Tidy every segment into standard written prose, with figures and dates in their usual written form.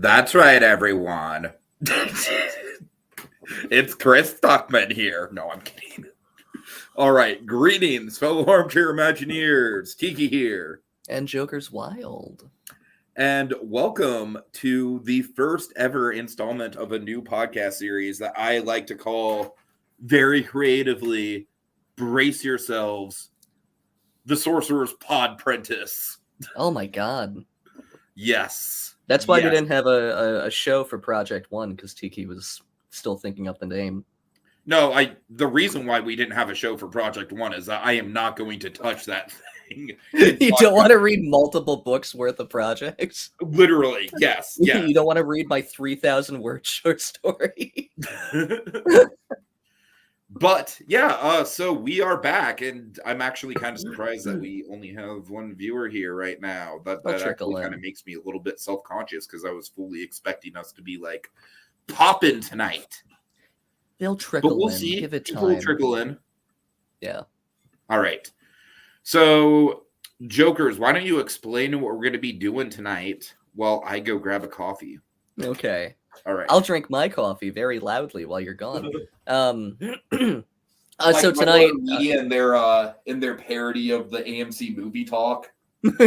That's right, everyone. It's Chris Stuckman here. No, I'm kidding. All right, greetings, fellow Armchair Imagineers. Tiki here. And Joker's Wild. And welcome to the first ever installment of a new podcast series that I like to call, very creatively, brace yourselves, the Sorcerer's Pod-Prentice. Oh my god. Yes. That's why we didn't have a show for Project 1, because Tiki was still thinking up the name. No, the reason why we didn't have a show for Project 1 is that I am not going to touch that thing. You don't want to read multiple books worth of projects? Literally, yes. You don't want to read my 3,000 word short story? But, yeah, so we are back, and I'm actually kind of surprised that we only have one viewer here right now. That actually kind of makes me a little bit self-conscious, because I was fully expecting us to be, like, popping tonight. They'll trickle in. But we'll see. Give it time. People will trickle in. Yeah. All right. So, Jokers, why don't you explain what we're going to be doing tonight while I go grab a coffee? Okay. All right. I'll drink my coffee very loudly while you're gone. So tonight, media in their parody of the AMC movie talk,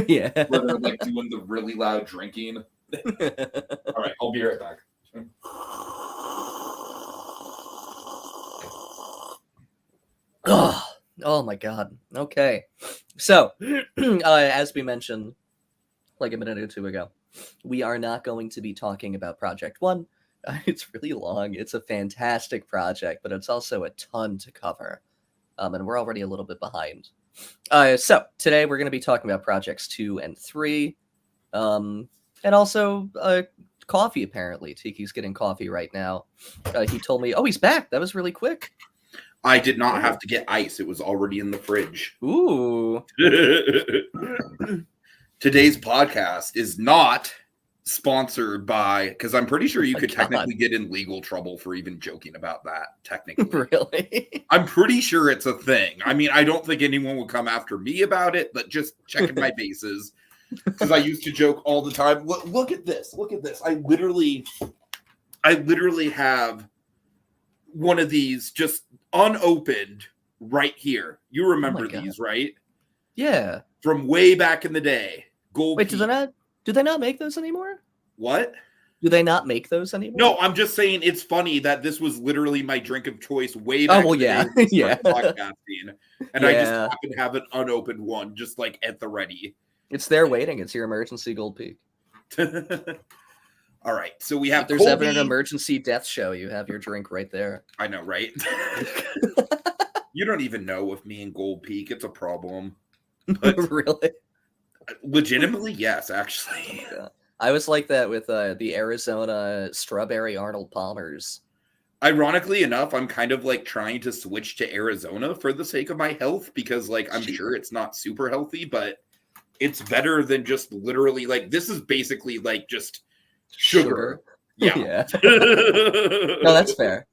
yeah, where they're like doing the really loud drinking. All right, I'll be right back. Oh my god. Okay. So, as we mentioned like a minute or two ago, we are not going to be talking about Project 1. It's really long. It's a fantastic project, but it's also a ton to cover. And we're already a little bit behind. So, today we're going to be talking about Projects 2 and 3. And also coffee, apparently. Tiki's getting coffee right now. He told me, oh, he's back. That was really quick. I did not have to get ice. It was already in the fridge. Ooh. Today's podcast is not sponsored by, because I'm pretty sure you could technically get in legal trouble for even joking about that, technically. Really? I'm pretty sure it's a thing. I mean, I don't think anyone will come after me about it, but just checking my bases. Because I used to joke all the time. Look at this. Look at this. I literally have one of these just unopened right here. You remember these, right? Yeah. From way back in the day. Gold. Wait, do they not make those anymore? What? Do they not make those anymore? No, I'm just saying it's funny that this was literally my drink of choice way back in the day when we started podcasting. And I just happen to have an unopened one just like at the ready. It's there waiting. It's your emergency gold peak. All right, so we have. If there's ever an emergency death show, you have your drink right there. I know, right? You don't even know with me and Gold Peak, it's a problem. But really? Legitimately, yes, actually. Oh, I was like that with the Arizona Strawberry Arnold Palmers. Ironically enough, I'm kind of like trying to switch to Arizona for the sake of my health because, like, I'm sure it's not super healthy, but it's better than just literally like this is basically like just. Sugar. Yeah. No, that's fair.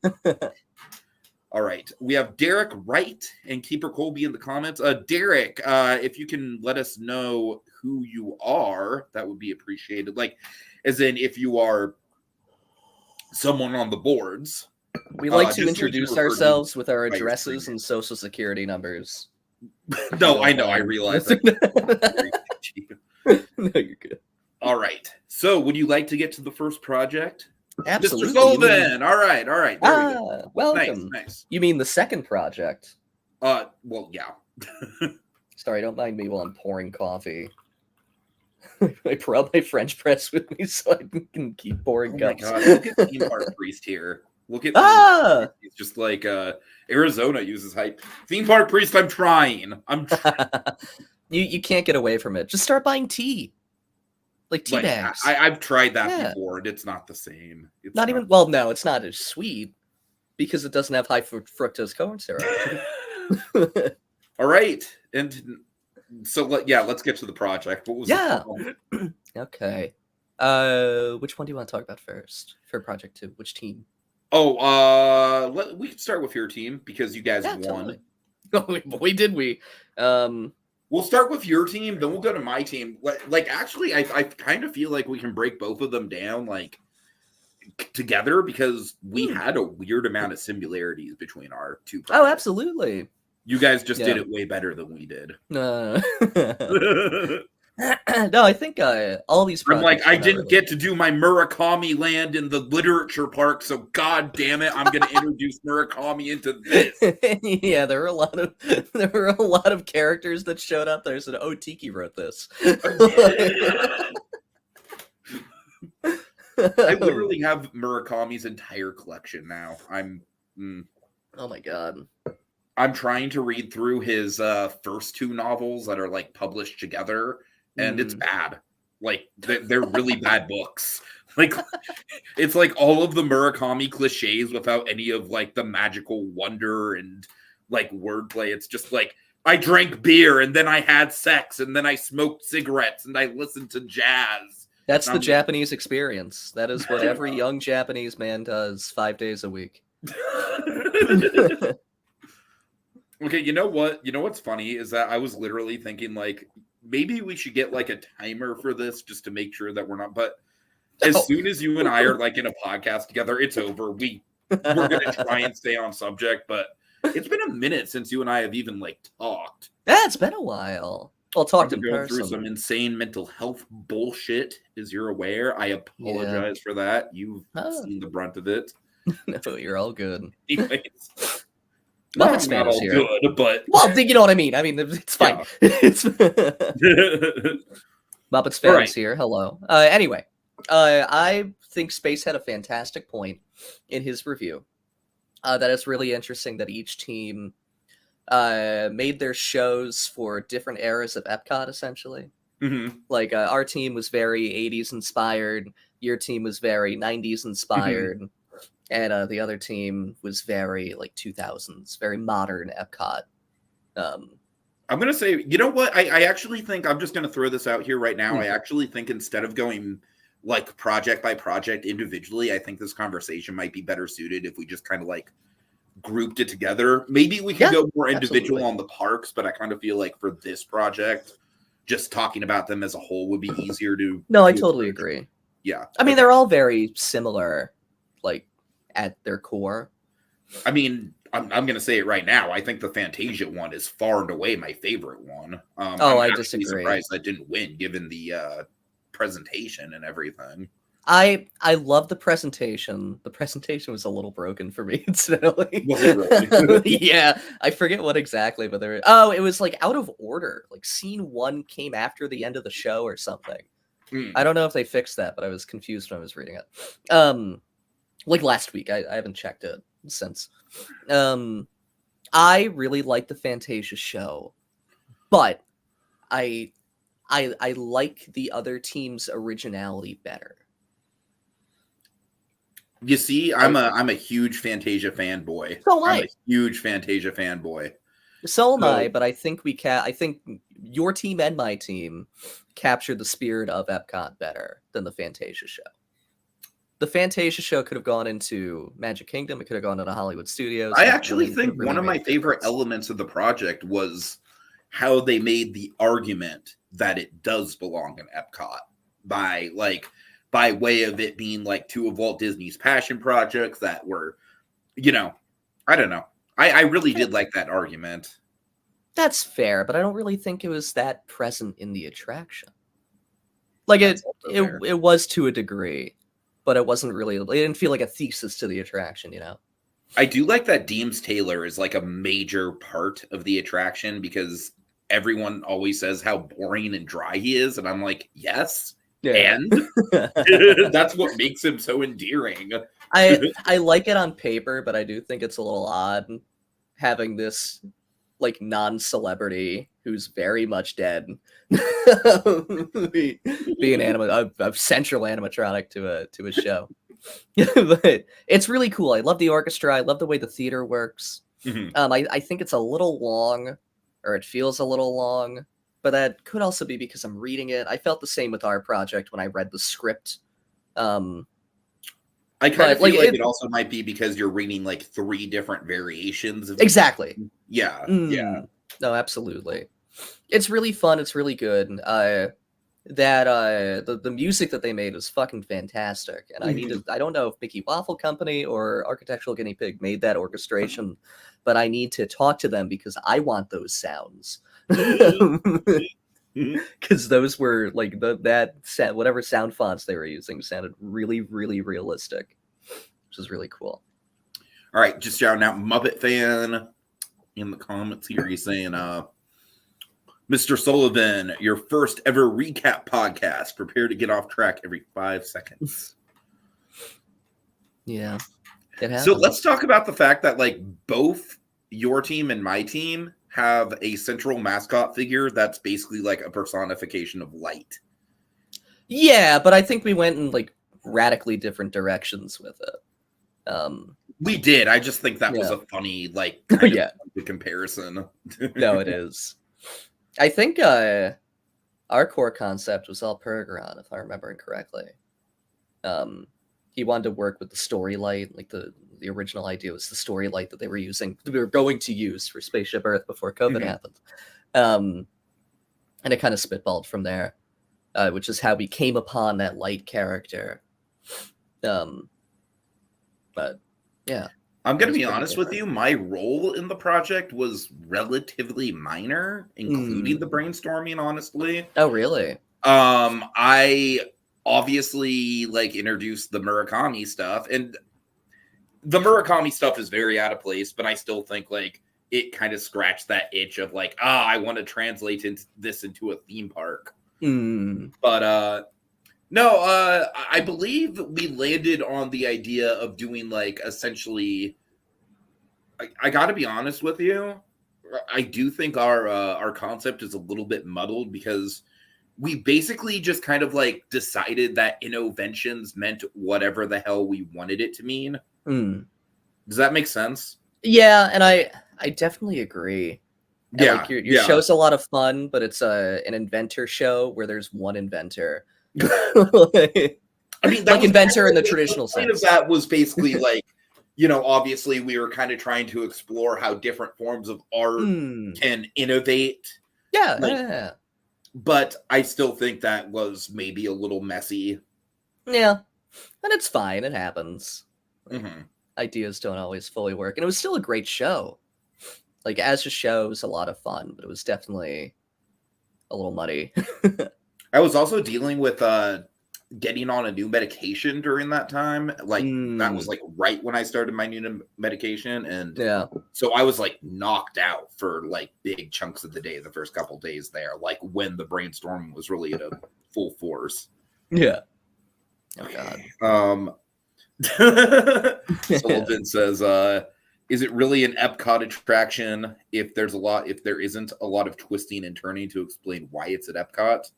All right. We have Derek Wright and Keeper Colby in the comments. Derek, if you can let us know who you are, that would be appreciated. Like, as in if you are someone on the boards. We like to introduce ourselves with our addresses and social security numbers. No, I know. I realize that. No, you're good. All right. So, would you like to get to the first project? Absolutely. Mr. Sullivan. All right. There we go. Welcome. Nice. You mean the second project? Well, yeah. Sorry, don't mind me while I'm pouring coffee. I brought my French press with me so I can keep pouring cups. Oh my God. Look at Theme Park Priest here. Look at It's just like Arizona uses hype. Theme Park Priest, I'm trying. You can't get away from it. Just start buying tea. Like tea bags. I've tried that before, and it's not the same. It's not even. Well, no, it's not as sweet because it doesn't have high fructose corn syrup. All right, and so let's get to the project. What was Okay. Which one do you want to talk about first for Project 2? Which team? We can start with your team because you guys won. Totally. Oh, boy, did we. We'll start with your team, then we'll go to my team. Like actually, I kind of feel like we can break both of them down like together because we had a weird amount of similarities between our two projects. Oh, absolutely. You guys just did it way better than we did. No, I think all these I'm like, I didn't really... get to do my Murakami land in the literature park, so god damn it, I'm going to introduce Murakami into this. Yeah, there were a lot of characters that showed up there and said, "Oh, Tiki wrote this." I literally have Murakami's entire collection now. Oh my god. I'm trying to read through his first two novels that are like published together, and it's bad. Like they're really bad books. Like it's like all of the Murakami cliches without any of like the magical wonder and like wordplay. It's just like I drank beer and then I had sex and then I smoked cigarettes and I listened to jazz. That's the Japanese experience. That is what every young Japanese man does 5 days a week. Okay, you know what? You know what's funny is that I was literally thinking like maybe we should get like a timer for this just to make sure that we're not. But as soon as you and I are like in a podcast together, it's over. We're gonna try and stay on subject, but it's been a minute since you and I have even like talked. Yeah, it's been a while. I'll talk to go through some insane mental health bullshit, as you're aware. I apologize for that. You've seen the brunt of it. No, you're all good. Anyways. Muppets fan is here. Good, but well, you know what I mean. I mean, it's fine. Yeah. Muppets fan is here. Hello. Anyway, I think Space had a fantastic point in his review. That it's really interesting that each team made their shows for different eras of Epcot, essentially. Mm-hmm. Like our team was very 80s inspired. Your team was very 90s inspired. Mm-hmm. And the other team was very like 2000s, very modern Epcot. I'm going to say, you know what? I actually think I'm just going to throw this out here right now. I actually think instead of going like project by project individually, I think this conversation might be better suited if we just kind of like grouped it together. Maybe we can go more individual on the parks, but I kind of feel like for this project, just talking about them as a whole would be easier to. No, I totally agree. Yeah. I mean, they're all very similar, like at their core. I mean, I'm going to say it right now. I think the Fantasia one is far and away my favorite one. I disagree. Surprised that didn't win given the presentation and everything. I love the presentation. The presentation was a little broken for me, incidentally. Was it really? Yeah, I forget what exactly, but it was like out of order. Like scene 1 came after the end of the show or something. I don't know if they fixed that, but I was confused when I was reading it. Like last week, I haven't checked it since. I really like the Fantasia show, but I like the other team's originality better. You see, I'm a huge Fantasia fanboy. So I'm a huge Fantasia fanboy. So am I, but I think I think your team and my team captured the spirit of Epcot better than the Fantasia show. The Fantasia show could have gone into Magic Kingdom. It could have gone into Hollywood Studios. I actually think one of my favorite elements of the project was how they made the argument that it does belong in Epcot by way of it being like two of Walt Disney's passion projects that were, I don't know. I really did like that argument. That's fair, but I don't really think it was that present in the attraction. Like it was to a degree, but it wasn't really. It didn't feel like a thesis to the attraction, I do like that Deems Taylor is like a major part of the attraction because everyone always says how boring and dry he is, and I'm like, yes. Yeah. And that's what makes him so endearing. I like it on paper, but I do think it's a little odd having this like non-celebrity who's very much dead be a central animatronic to a show. But it's really cool. I love the orchestra. I love the way the theater works. Mm-hmm. I think it's a little long, or it feels a little long. But that could also be because I'm reading it. I felt the same with our project when I read the script. I kind of feel like it also might be because you're reading like 3 different variations of exactly. Yeah. Yeah. No, absolutely. It's really fun. It's really good. The music that they made was fucking fantastic. And I don't know if Mickey Waffle Company or Architectural Guinea Pig made that orchestration, but I need to talk to them because I want those sounds. Because those were like whatever sound fonts they were using sounded really, really realistic, which is really cool. All right, just shouting out Muppet Fan in the comments here. He's saying, Mr. Sullivan, your first ever recap podcast. Prepare to get off track every 5 seconds. Yeah, it happens. So let's talk about the fact that like both your team and my team have a central mascot figure that's basically like a personification of light. Yeah, but I think we went in like radically different directions with it. We did. I just think that was a funny like kind of comparison. No, it is. I think our core concept was all Pergeron, if I'm remembering correctly. He wanted to work with the story light, like the original idea was the story light that they were using, that we were going to use for Spaceship Earth before COVID happened. And it kind of spitballed from there, which is how we came upon that light character. But yeah. I'm going to be honest with you. My role in the project was relatively minor, including the brainstorming, honestly. Oh, really? I obviously like introduced the Murakami stuff, and the Murakami stuff is very out of place, but I still think like it kind of scratched that itch of like, I want to translate this into a theme park. But no, I believe we landed on the idea of doing like essentially. I got to be honest with you. I do think our concept is a little bit muddled because we basically just kind of like decided that Innoventions meant whatever the hell we wanted it to mean. Does that make sense? Yeah, and I definitely agree. And yeah, like your show's a lot of fun, but it's an inventor show where there's one inventor. I mean, like inventor in the traditional sense. Of that was basically like, you know, obviously we were kind of trying to explore how different forms of art can innovate. Yeah. But I still think that was maybe a little messy. Yeah, and it's fine. It happens. Mm-hmm. Ideas don't always fully work, and it was still a great show. Like as a show, it was a lot of fun, but it was definitely a little muddy. I was also dealing with getting on a new medication during that time. Like that was like right when I started my new medication, and so I was like knocked out for like big chunks of the day the first couple days there, like when the brainstorming was really at a full force. Yeah. Oh God. Sullivan says, is it really an Epcot attraction if there isn't a lot of twisting and turning to explain why it's at Epcot?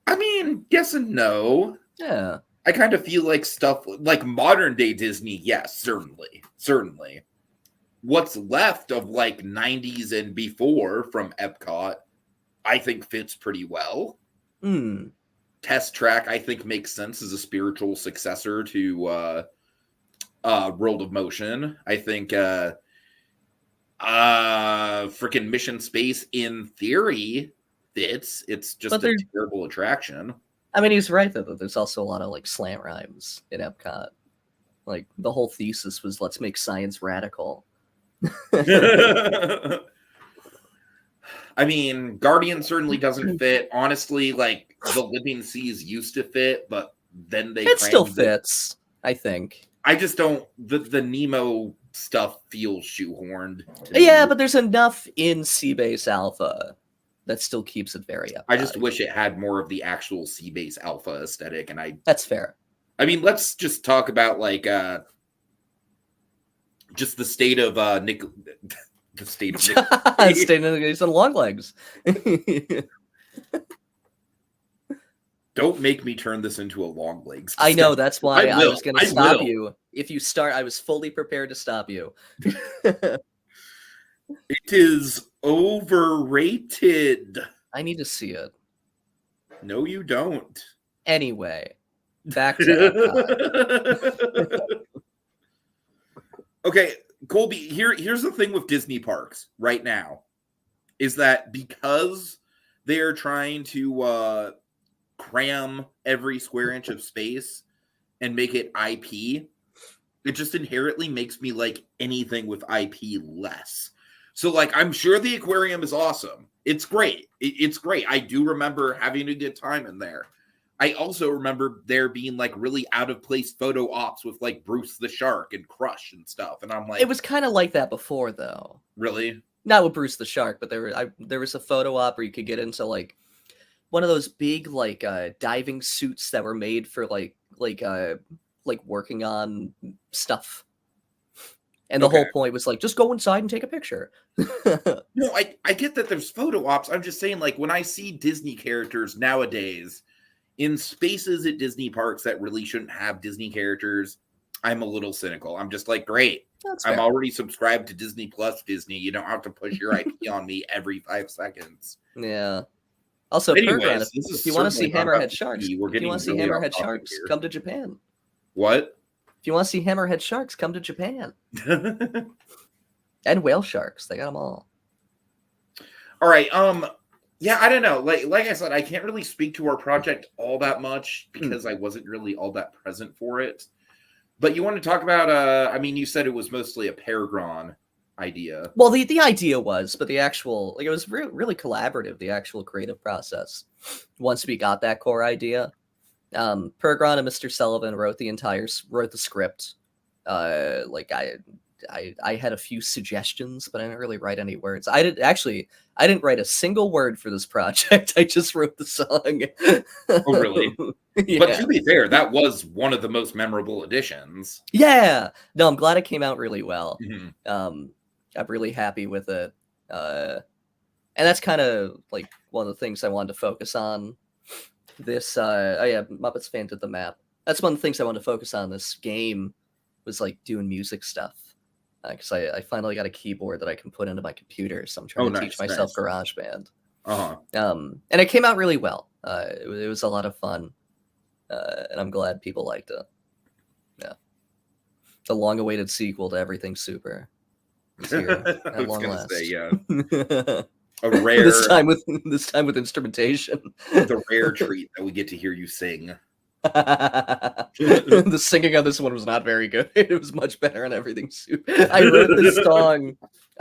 I mean, yes and no. Yeah. I kind of feel like stuff like modern day Disney, yes, certainly. What's left of like 90s and before from Epcot, I think fits pretty well. Test Track, I think, makes sense as a spiritual successor to World of Motion. I think freaking Mission Space in theory fits. It's just a terrible attraction. I mean, he's right though. There's also a lot of like slant rhymes in Epcot. Like the whole thesis was let's make science radical. I mean, Guardian certainly doesn't fit. Honestly, like the Living Seas used to fit, but then it still fits. I think. I just don't. The Nemo stuff feels shoehorned. Yeah, but there's enough in Seabase Alpha that still keeps it very up. I just wish it had more of the actual Seabase Alpha aesthetic, and that's fair. I mean, let's just talk about like just the state of Nick. The state of Nick. State of Nick on long legs. Don't make me turn this into a long legs. I know, that's why I was going to stop you. If you start, I was fully prepared to stop you. It is overrated. I need to see it. No, you don't. Anyway, back to Epcot. Okay, Colby, here's the thing with Disney parks right now. is that because they are trying to cram every square inch of space and make it IP, it just inherently makes me like anything with IP less. So, like, I'm sure the aquarium is awesome. It's great. It's great. I do remember having a good time in there. I also remember there being like really out of place photo ops with like Bruce the Shark and Crush and stuff. And I'm like, It was kind of like that before, though. really? Not with Bruce the Shark, but there was a photo op where you could get into like one of those big like diving suits that were made for like working on stuff. And the whole point was like, just go inside and take a picture. No, I get that there's photo ops. I'm just saying, like, when I see Disney characters nowadays in spaces at Disney parks that really shouldn't have Disney characters, I'm a little cynical. I'm just like, great. I'm already subscribed to Disney Plus Disney. You don't have to push your IP on me every 5 seconds. Yeah. Also, anyways, if you want to see Hammerhead Sharks, come to Japan. What? If you want to see Hammerhead Sharks, come to Japan. And whale sharks. They got them all. All right. Yeah, I don't know. Like I said, I can't really speak to our project all that much because I wasn't really all that present for it. But you want to talk about, I mean, you said it was mostly a Paragon idea. Well, the idea was, but the actual, like, it was really collaborative, the actual creative process. Once we got that core idea, Paragon and Mr. Sullivan wrote the script. Like I had a few suggestions, but I didn't really write any words. I didn't write a single word for this project. I just wrote the song. Oh, really? Yeah. But to be fair, that was one of the most memorable editions. Yeah. No, I'm glad it came out really well. Mm-hmm. I'm really happy with it. And that's kind of like one of the things I wanted to focus on. This, Muppets Fan did the map. That's one of the things I wanted to focus on this game was like doing music stuff. Because I finally got a keyboard that I can put into my computer, so I'm trying to teach myself GarageBand. And it came out really well. It was a lot of fun, and I'm glad people liked it. Yeah, the long-awaited sequel to Everything Super is here at long last. Say, yeah, a rare this time with instrumentation. The rare treat that we get to hear you sing. The singing on this one was not very good. It was much better on Everything Super. I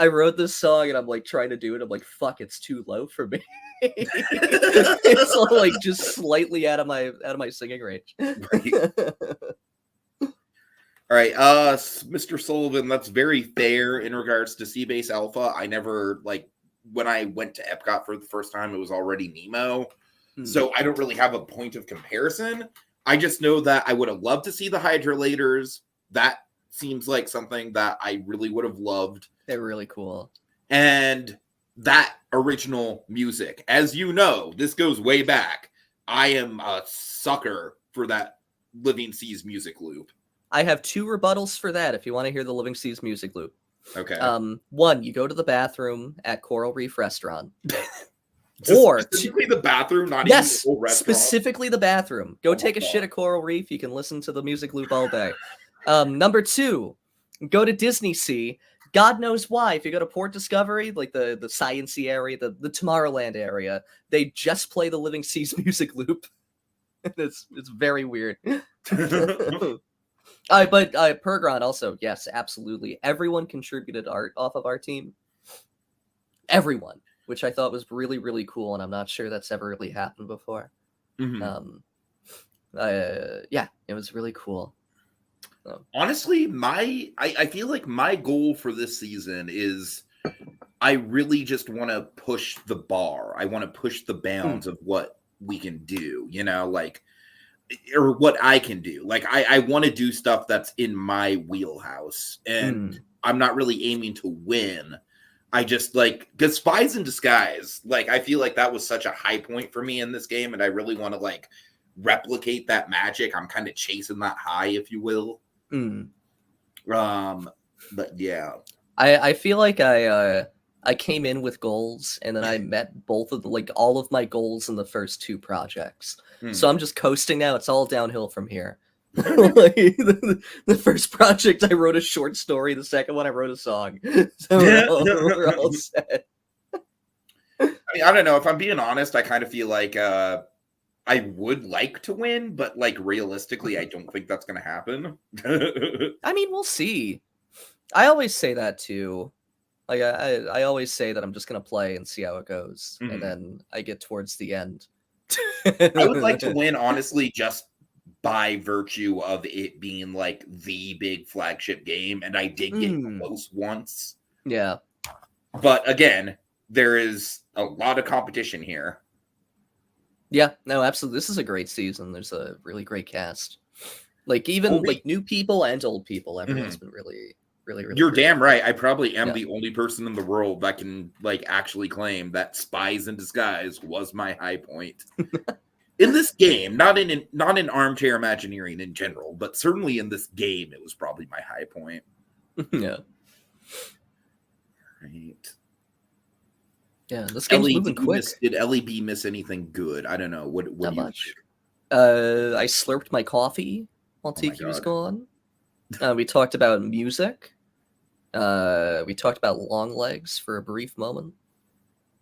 wrote this song and I'm like trying to do it. I'm like, fuck, it's too low for me. It's like just slightly out of my singing range. Right. All right, Mr. Sullivan, that's very fair in regards to Seabase Alpha. I never, like, when I went to Epcot for the first time, it was already Nemo. So I don't really have a point of comparison. I just know that I would have loved to see the Hydrolators. That seems like something that I really would have loved. They're really cool. And that original music. As you know, this goes way back. I am a sucker for that Living Seas music loop. I have 2 rebuttals for that if you want to hear the Living Seas music loop. Okay. One, you go to the bathroom at Coral Reef Restaurant. Or specifically the bathroom, not even the whole restaurant. Specifically the bathroom. Go take a shit at Coral Reef. You can listen to the music loop all day. Number 2, go to Disney Sea. God knows why. If you go to Port Discovery, like the Science-y area, the Tomorrowland area, they just play the Living Seas music loop. It's very weird. But Pergron also, yes, absolutely. Everyone contributed art off of our team. Everyone. Which I thought was really, really cool, and I'm not sure that's ever really happened before. Mm-hmm. Yeah, it was really cool. Honestly, I feel like my goal for this season is I really just want to push the bar. I want to push the bounds of what we can do, you know, like, or what I can do. Like, I want to do stuff that's in my wheelhouse, and I'm not really aiming to win. I just like, because Spies in Disguise, like, I feel like that was such a high point for me in this game, and I really want to like replicate that magic. I'm kind of chasing that high, if you will. But yeah, I feel like I came in with goals, and then I met both of all of my goals in the first 2 projects. So I'm just coasting now. It's all downhill from here. The first project I wrote a short story, the second one I wrote a song. So we're all set. mean, I don't know. If I'm being honest, I kind of feel like I would like to win, but like realistically, I don't think that's going to happen. I mean, we'll see. I always say that too. Like I always say that I'm just gonna play and see how it goes, and then I get towards the end. I would like to win, honestly, just by virtue of it being like the big flagship game, and I did get close once. Yeah. But again, there is a lot of competition here. Yeah, no, absolutely. This is a great season. There's a really great cast. Like even like new people and old people, everyone's been really You're great. damn right. I probably am the only person in the world that can like actually claim that Spies in Disguise was my high point. In this game, not in Armchair Imagineering in general, but certainly in this game, it was probably my high point. Yeah. Right. Yeah, this game's moving quick. Did LEB miss anything good? I don't know. What Not much. I slurped my coffee while Tiki was gone. We talked about music. We talked about long legs for a brief moment.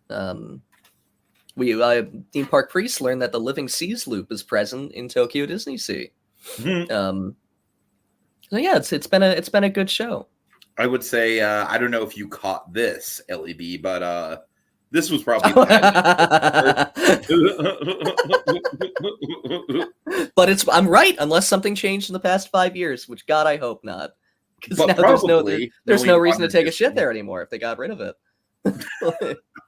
Theme Park Priest learned that the Living Seas loop is present in Tokyo Disney Sea. So yeah, it's been a good show. I would say I don't know if you caught this, LEB, but this was probably But I'm right, unless something changed in the past 5 years, which God I hope not. Because now there's no reason to take a shit there anymore if they got rid of it.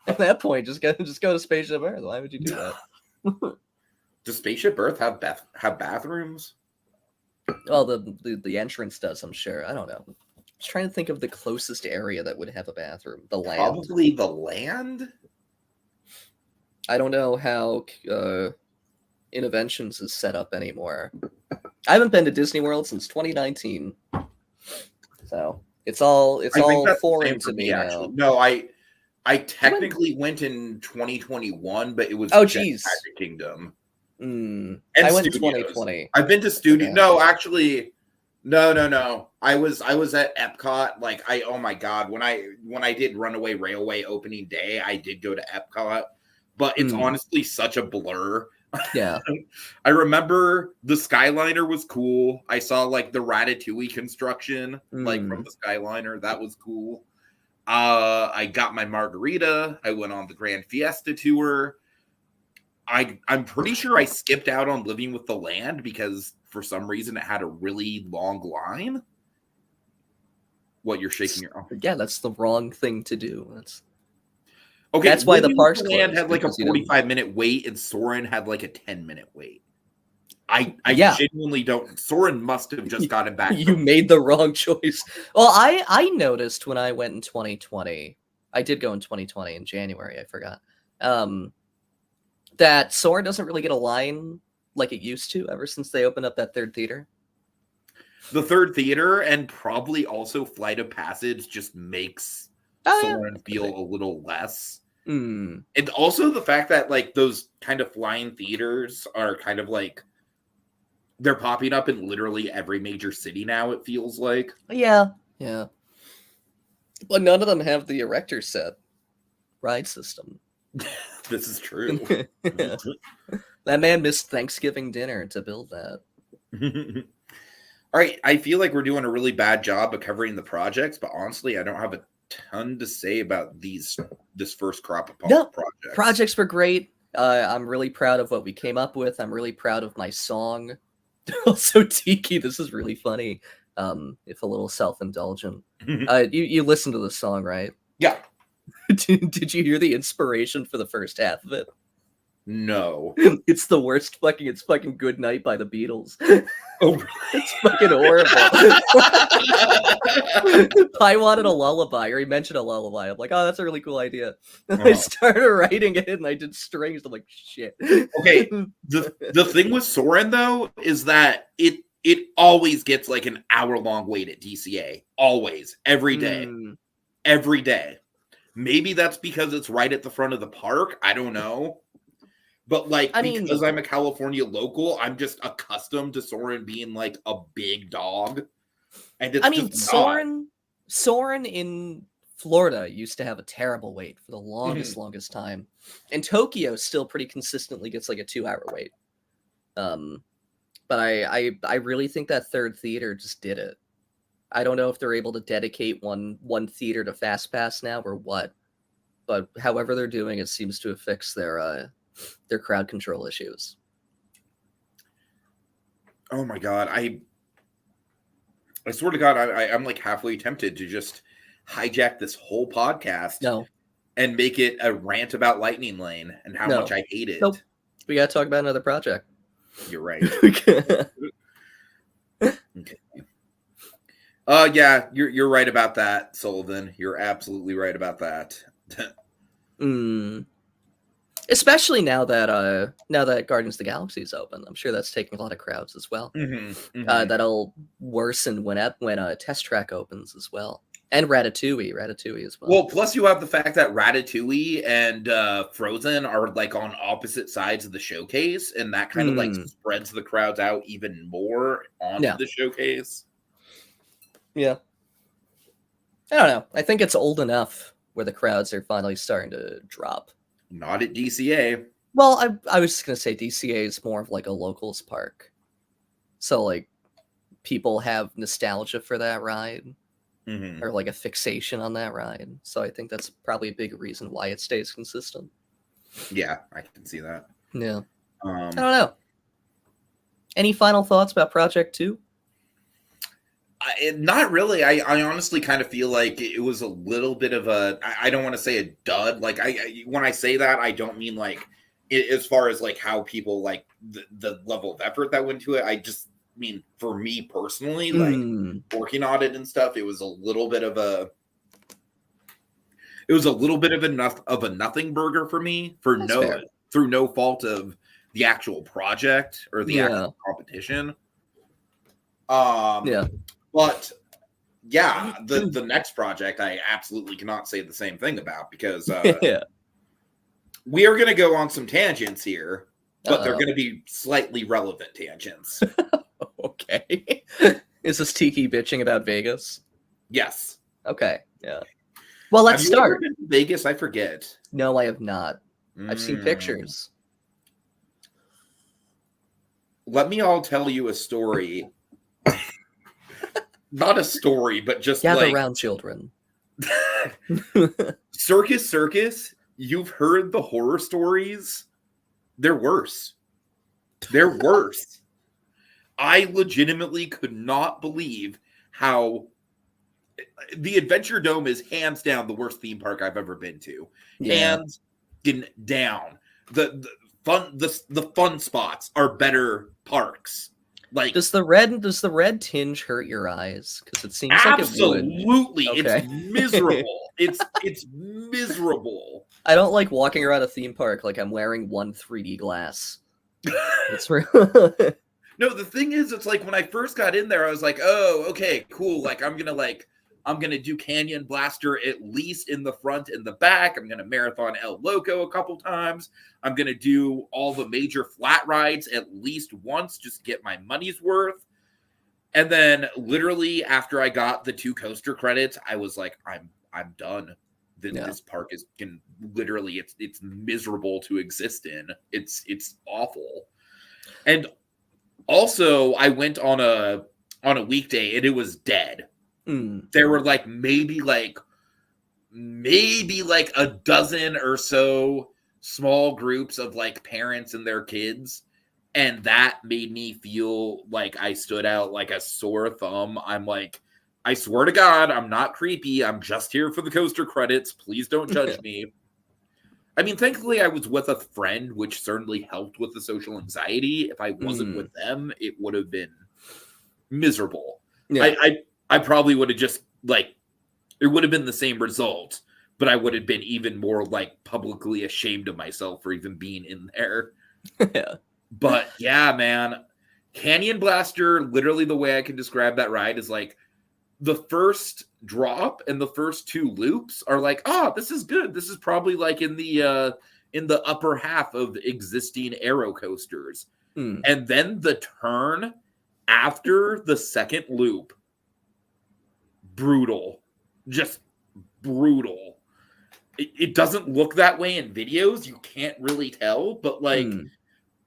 At that point, just go to Spaceship Earth. Why would you do that? Does Spaceship Earth have bathrooms? Well, the entrance does, I'm sure. I don't know. I was trying to think of the closest area that would have a bathroom. The land. Probably the land? I don't know how Innoventions is set up anymore. I haven't been to Disney World since 2019. So it's all foreign to me now. No, I technically went in 2021, but it was Magic Kingdom. And I went in 2020. I've been to studio. No, actually, no. I was at Epcot. Like oh my god, when I did Runaway Railway opening day, I did go to Epcot, but it's honestly such a blur. Yeah. I remember the Skyliner was cool. I saw like the Ratatouille construction, like from the Skyliner. That was cool. I got my margarita. I went on the Grand Fiesta tour. I'm pretty sure I skipped out on Living with the Land because for some reason it had a really long line. What, you're shaking your arm? Yeah, that's the wrong thing to do. Okay, that's why the parks Land had like a 45-minute wait, and Soarin' had like a 10-minute wait. I genuinely don't. Soarin' must have just gotten back. You made the wrong choice. Well, I noticed when I went in 2020. I did go in 2020 in January. I forgot. That Soarin' doesn't really get a line like it used to ever since they opened up that third theater. The third theater and probably also Flight of Passage just makes Soarin' feel a little less. And also the fact that like those kind of flying theaters are kind of like they're popping up in literally every major city now, it feels like. Yeah. But none of them have the erector set ride system. This is true. That man missed Thanksgiving dinner to build that. All right, I feel like we're doing a really bad job of covering the projects, but honestly, I don't have a ton to say about this first crop of projects. Projects were great. I'm really proud of what we came up with. I'm really proud of my song. Also, Tiki, this is really funny. If a little self-indulgent. You listened to the song, right? Yeah. Did you hear the inspiration for the first half of it? No. It's the worst fucking. It's fucking Good Night by the Beatles. Oh, it's fucking horrible. I wanted a lullaby, or he mentioned a lullaby. I'm like, oh, that's a really cool idea. And I started writing it, and I did strings. I'm like, shit. Okay, the thing with Soarin' though is that it always gets like an hour-long wait at DCA. Always, every day, every day. Maybe that's because it's right at the front of the park. I don't know. But like, because I'm a California local, I'm just accustomed to Soarin' being like a big dog. And it's Soarin' in Florida used to have a terrible wait for the longest time. And Tokyo still pretty consistently gets like a 2-hour wait. But I really think that third theater just did it. I don't know if they're able to dedicate one theater to Fast Pass now or what. But however they're doing it seems to have fixed their crowd control issues. Oh my God. I swear to God, I'm like halfway tempted to just hijack this whole podcast and make it a rant about Lightning Lane and how much I hate it. Nope. We got to talk about another project. You're right. Okay. Yeah, you're right about that, Sullivan. You're absolutely right about that. Especially now that Guardians of the Galaxy is open, I'm sure that's taking a lot of crowds as well. That'll worsen when Test Track opens as well, and Ratatouille as well. Well, plus you have the fact that Ratatouille and Frozen are like on opposite sides of the showcase, and that kind of like spreads the crowds out even more onto the showcase. Yeah, I don't know. I think it's old enough where the crowds are finally starting to drop. Not at DCA. Well, I was just going to say DCA is more of like a locals park. So like people have nostalgia for that ride or like a fixation on that ride. So I think that's probably a big reason why it stays consistent. Yeah, I can see that. Yeah. I don't know. Any final thoughts about Project 2? Not really. I honestly kind of feel like it was a little bit of I don't want to say a dud. Like when I say that, I don't mean like as far as like how people like the level of effort that went to it. I just mean for me personally, like working on it and stuff, it was a little bit of a nothing burger for me through no fault of the actual project or the actual competition. But yeah, the next project I absolutely cannot say the same thing about because we are going to go on some tangents here, but they're going to be slightly relevant tangents. Okay. Is this Tiki bitching about Vegas? Yes. Okay. Yeah. Well, let's start. Have you ever been to Vegas? I forget. No, I have not. I've seen pictures. Let me all tell you a story. Not a story, but just gather like around, children. Circus. You've heard the horror stories. They're worse. I legitimately could not believe how the AdventureDome is hands down the worst theme park I've ever been to. Hands down. The fun spots are better parks. Like, does the red tinge hurt your eyes? Because it seems absolutely, like it would. Okay. It's miserable. it's miserable. I don't like walking around a theme park like I'm wearing one 3D glass. It's real. No, the thing is, it's like when I first got in there, I was like, oh, okay, cool. Like I'm gonna do Canyon Blaster at least in the front and the back. I'm gonna marathon El Loco a couple times. I'm gonna do all the major flat rides at least once, just get my money's worth. And then literally after I got the 2 coaster credits, I was like, I'm done. This park is literally it's miserable to exist in. It's awful. And also I went on a weekday and it was dead. There were like maybe like a dozen or so small groups of like parents and their kids, and that made me feel like I stood out like a sore thumb. I'm like, I swear to God, I'm not creepy. I'm just here for the coaster credits. Please don't judge me. I mean, thankfully I was with a friend, which certainly helped with the social anxiety. If I wasn't with them, it would have been miserable. I probably would have just like, it would have been the same result, but I would have been even more like publicly ashamed of myself for even being in there. But yeah, man, Canyon Blaster, literally the way I can describe that ride is like the first drop and the first 2 loops are like, oh, this is good. This is probably like in the upper half of existing aero coasters. And then the turn after the second loop, brutal, just brutal. It doesn't look that way in videos. You can't really tell, but like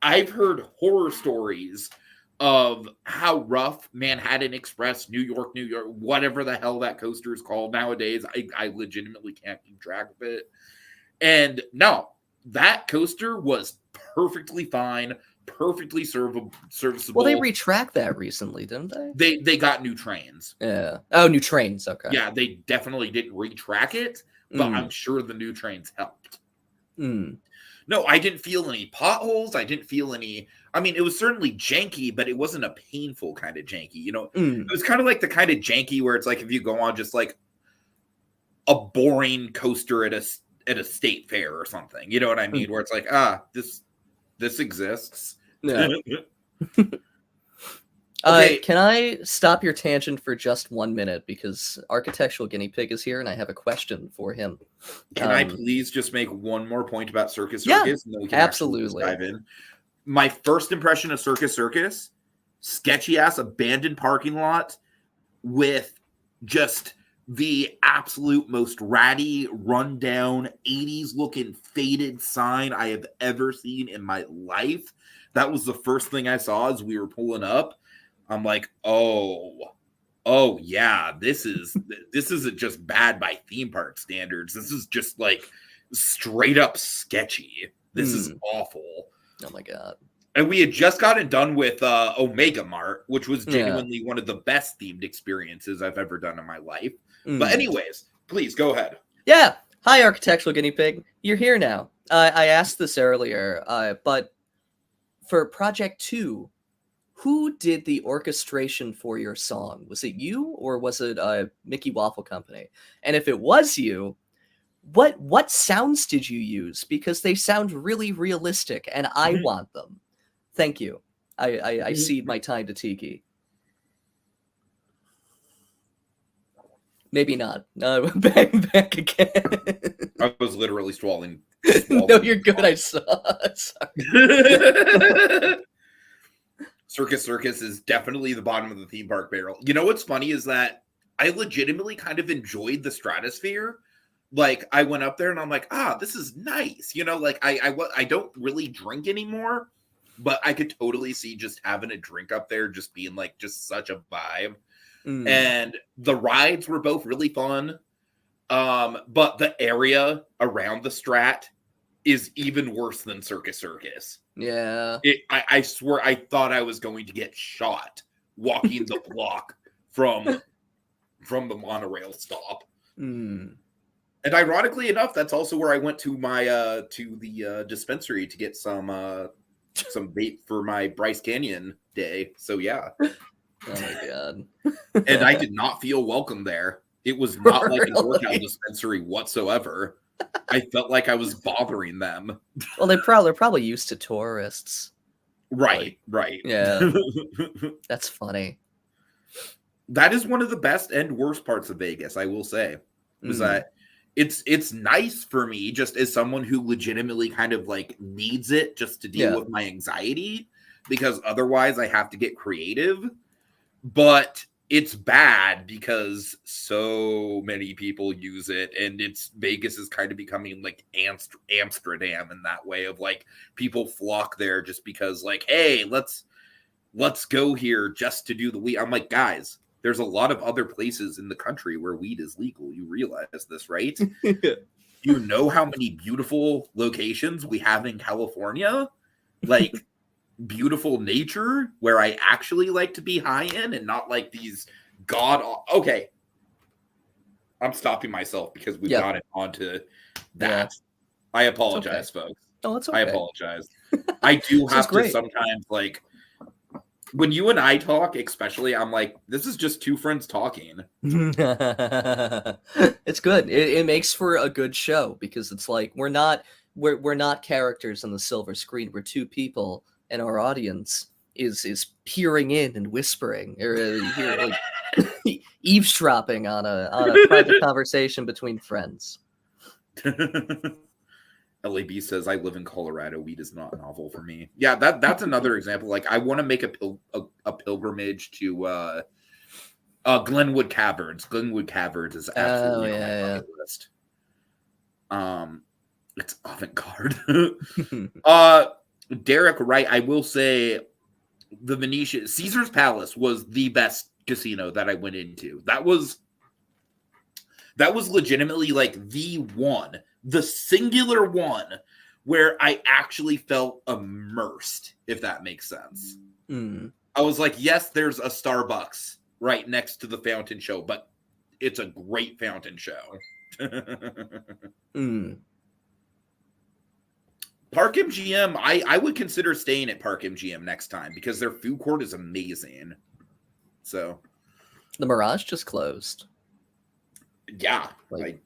I've heard horror stories of how rough Manhattan Express, New York, whatever the hell that coaster is called nowadays. I legitimately can't keep track of it. And no, that coaster was perfectly fine, perfectly serviceable. Well, they retracked that recently, didn't they? They got new trains. Yeah. Oh, new trains. Okay. Yeah, they definitely didn't retrack it, but I'm sure the new trains helped. No, I didn't feel any potholes. I didn't feel any. I mean, it was certainly janky, but it wasn't a painful kind of janky. You know, it was kind of like the kind of janky where it's like if you go on just like a boring coaster at a state fair or something. You know what I mean? Where it's like, this exists. Yeah. Okay. Can I stop your tangent for just 1 minute because Architectural Guinea Pig is here and I have a question for him. Can I please just make one more point about Circus Yeah, Circus? And then we can absolutely dive in. My first impression of Circus Circus, sketchy ass abandoned parking lot with just the absolute most ratty, rundown, 80s looking faded sign I have ever seen in my life. That was the first thing I saw as we were pulling up. I'm like, oh yeah, this isn't just bad by theme park standards. This is just like straight up sketchy. This is awful. Oh my god. And we had just gotten done with Omega Mart, which was genuinely one of the best themed experiences I've ever done in my life. But anyways, please go ahead. Yeah. Hi, Architectural Guinea Pig. You're here now. I asked this earlier, but for Project 2, who did the orchestration for your song? Was it you or was it Mickey Waffle Company? And if it was you, what sounds did you use? Because they sound really realistic and I want them. Thank you. I cede my time to Tiki. Maybe not. Back again. I was literally swallowing. No, you're good. I saw. Sorry. Circus Circus is definitely the bottom of the theme park barrel. You know what's funny is that I legitimately kind of enjoyed the Stratosphere. Like I went up there and I'm like, this is nice. You know, like I don't really drink anymore, but I could totally see just having a drink up there, just being like just such a vibe. And the rides were both really fun. But the area around the Strat is even worse than Circus Circus. Yeah. I swear I thought I was going to get shot walking the block from the monorail stop. And ironically enough, that's also where I went to my to the dispensary to get some bait for my Bryce Canyon day. So yeah. Oh my god. And I did not feel welcome there. It was not like an Overhaul dispensary whatsoever. I felt like I was bothering them. Well, they're probably used to tourists. Right. Yeah. That's funny. That is one of the best and worst parts of Vegas, I will say. Was that it's nice for me just as someone who legitimately kind of like needs it just to deal with my anxiety, because otherwise I have to get creative. But it's bad because so many people use it, and Vegas is kind of becoming like Amsterdam in that way of like people flock there just because like, hey, let's go here just to do the weed. I'm like, guys, there's a lot of other places in the country where weed is legal. You realize this, right? You know how many beautiful locations we have in California? Like beautiful nature where I actually like to be high in and not like these okay. I'm stopping myself because we've gotten onto that. Yeah. I apologize, folks. Oh, it's okay. I apologize. I do have to sometimes like when you and I talk, especially, I'm like, this is just two friends talking. It's good. It makes for a good show because it's like we're not characters on the silver screen. We're two people, and our audience is peering in and whispering or like eavesdropping on a private conversation between friends. LAB says, I live in Colorado. Weed is not novel for me. Yeah, that's another example. Like, I want to make a pilgrimage to Glenwood Caverns. Glenwood Caverns is absolutely on my bucket list. It's avant-garde. Derek Wright, I will say the Venetian Caesar's Palace was the best casino that I went into. That was legitimately like the singular one where I actually felt immersed, if that makes sense. I was like, yes, there's a Starbucks right next to the fountain show, but it's a great fountain show. Park MGM, I would consider staying at Park MGM next time because their food court is amazing. So the Mirage just closed. Yeah, like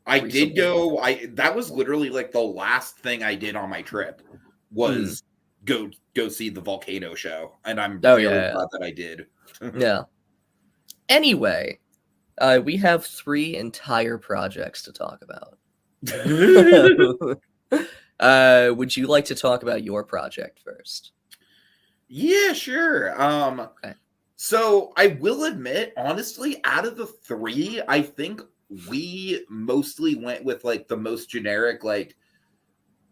I did go. That was literally like the last thing I did on my trip was go see the volcano show, and I'm glad that I did. Yeah. Anyway, we have 3 entire projects to talk about. Would you like to talk about your project first? Yeah, sure. Okay. So I will admit, honestly, out of the 3, I think we mostly went with like the most generic, like,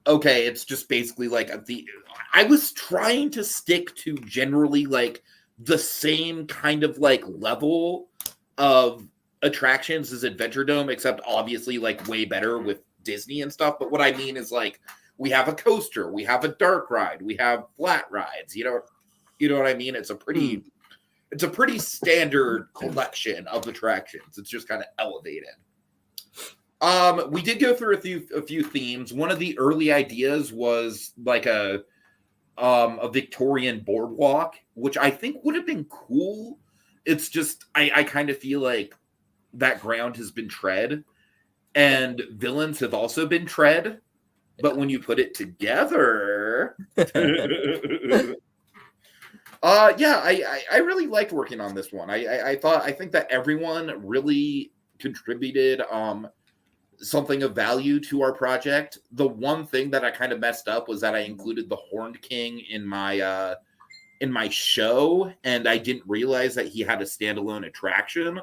okay, it's just basically like I was trying to stick to generally like the same kind of like level of attractions as AdventureDome, except obviously like way better with Disney and stuff. But what I mean is like we have a coaster, we have a dark ride, we have flat rides. You know what I mean? It's a pretty standard collection of attractions. It's just kind of elevated. We did go through a few themes. One of the early ideas was like a Victorian boardwalk, which I think would have been cool. It's just I kind of feel like that ground has been tread, and villains have also been tread. But when you put it together, I really liked working on this one. I think that everyone really contributed something of value to our project. The one thing that I kind of messed up was that I included the Horned King in my show, and I didn't realize that he had a standalone attraction.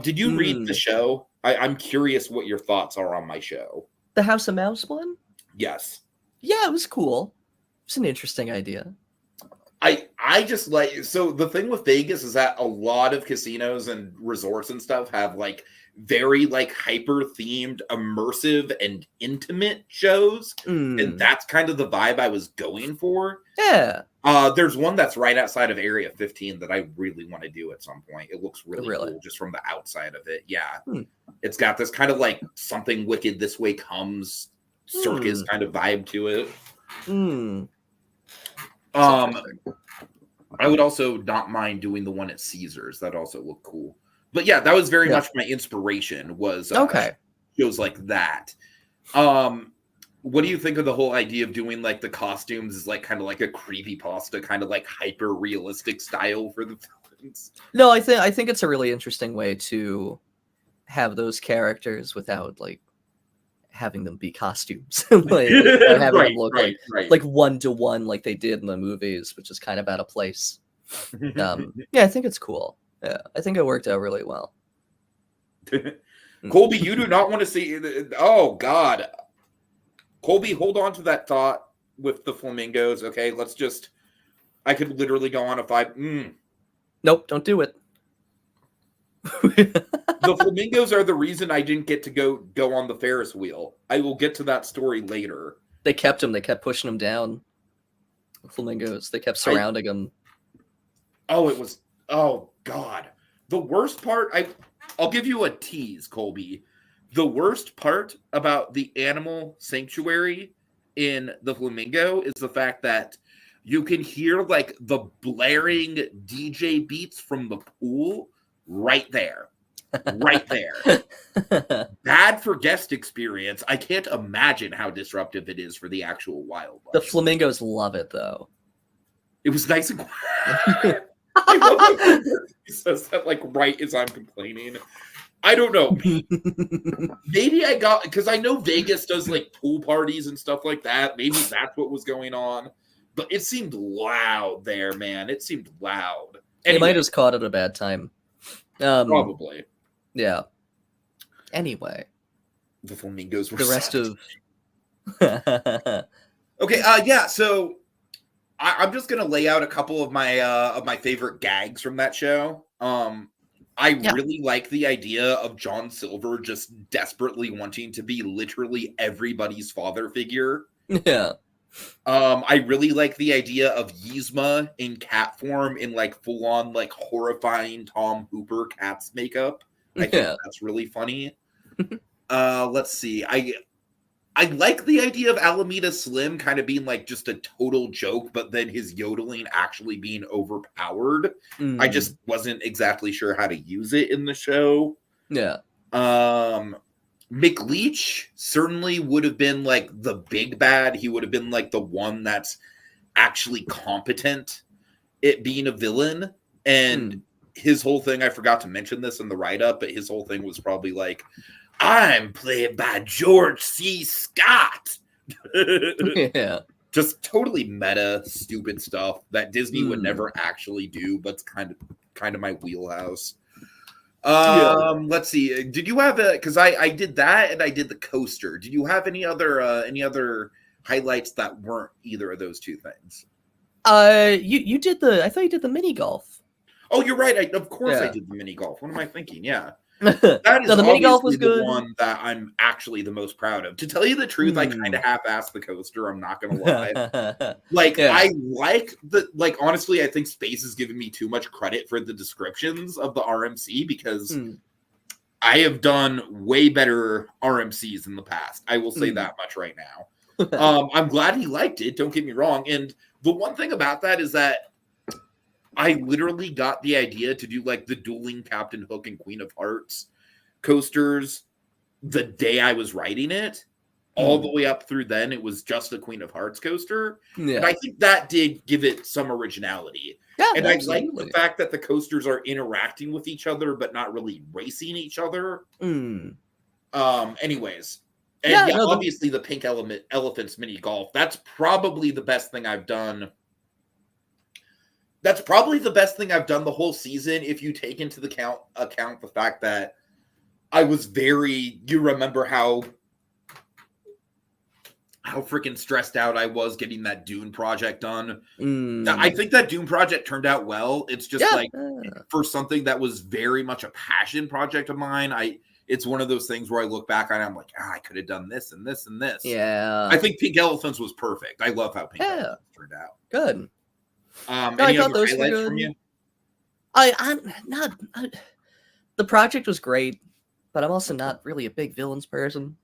Did you read the show? I'm curious what your thoughts are on my show. The House of Mouse one? Yes. Yeah, it was cool. It's an interesting idea. I just like, so the thing with Vegas is that a lot of casinos and resorts and stuff have like very like hyper themed, immersive and intimate shows. And that's kind of the vibe I was going for. Yeah. There's one that's right outside of Area 15 that I really want to do at some point. It looks really cool just from the outside of it. Yeah. It's got this kind of like Something Wicked This Way Comes circus kind of vibe to it. I would also not mind doing the one at Caesars. That also looked cool. But yeah, that was very much my inspiration was shows like that. What do you think of the whole idea of doing like the costumes is like kind of like a creepypasta, kind of like hyper realistic style for the villains? No, I think it's a really interesting way to have those characters without like having them be costumes, like having them look like 1-to-1 like they did in the movies, which is kind of out of place. Yeah, I think it's cool. Yeah, I think it worked out really well. Colby, you do not want to see. Oh God, Colby, hold on to that thought with the flamingos. Okay, let's just. I could literally go on a 5. Nope, don't do it. The flamingos are the reason I didn't get to go on the Ferris wheel. I will get to that story later. They kept him. They kept pushing him down. The flamingos. They kept surrounding him. Oh God. The worst part. I'll give you a tease, Colby. The worst part about the animal sanctuary in the Flamingo is the fact that you can hear like the blaring DJ beats from the pool right there. Right there. Bad for guest experience. I can't imagine how disruptive it is for the actual wildlife. The flamingos love it though. It was nice and quiet. I love that he says that like right as I'm complaining. I don't know. Maybe I got, because I know Vegas does like pool parties and stuff like that. Maybe that's what was going on. But it seemed loud there, man. It seemed loud. Anyway. They might have caught it at a bad time. Probably. Yeah. Anyway, The flamingos were the rest sucked. of Okay, yeah, so I'm just gonna lay out a couple of my favorite gags from that show. I really like the idea of John Silver just desperately wanting to be literally everybody's father figure. yeah. I really like the idea of Yzma in cat form in like full on like horrifying Tom Hooper cat's makeup. I think that's really funny. Let's see. I like the idea of Alameda Slim kind of being like just a total joke, but then his yodeling actually being overpowered. I just wasn't exactly sure how to use it in the show. Yeah. McLeach certainly would have been like the big bad. He would have been like the one that's actually competent at being a villain. And his whole thing, I forgot to mention this in the write-up, but his whole thing was probably like, I'm played by George C. Scott. Yeah. Just totally meta, stupid stuff that Disney would never actually do, but it's kind of my wheelhouse. Let's see. Did you have because I did that and I did the coaster. Did you have any other highlights that weren't either of those two things? You did I thought you did the mini golf. Oh, you're right. Of course I did the mini golf. What am I thinking? Yeah. That is no, the mini golf was good. The one that I'm actually the most proud of. To tell you the truth, I kind of half-assed the coaster. I'm not gonna lie. I like honestly, I think Space is giving me too much credit for the descriptions of the RMC because I have done way better RMCs in the past. I will say that much right now. I'm glad he liked it. Don't get me wrong. And the one thing about that is that I literally got the idea to do like the dueling Captain Hook and Queen of Hearts coasters the day I was writing it. All the way up through then, it was just a Queen of Hearts coaster. Yeah. And I think that did give it some originality. Yeah, and absolutely. I like the fact that the coasters are interacting with each other, but not really racing each other. Anyways. And obviously the Pink Elephants mini golf. That's probably the best thing I've done. That's probably the best thing I've done the whole season if you take into account the fact that I was you remember how freaking stressed out I was getting that Dune project done. I think that Dune project turned out well. It's just for something that was very much a passion project of mine, it's one of those things where I look back and I'm like, I could have done this and this and this. Yeah. I think Pink Elephants was perfect. I love how Pink Elephants turned out. Good. Any other highlights from you? I'm not. The project was great, but I'm also not really a big villains person,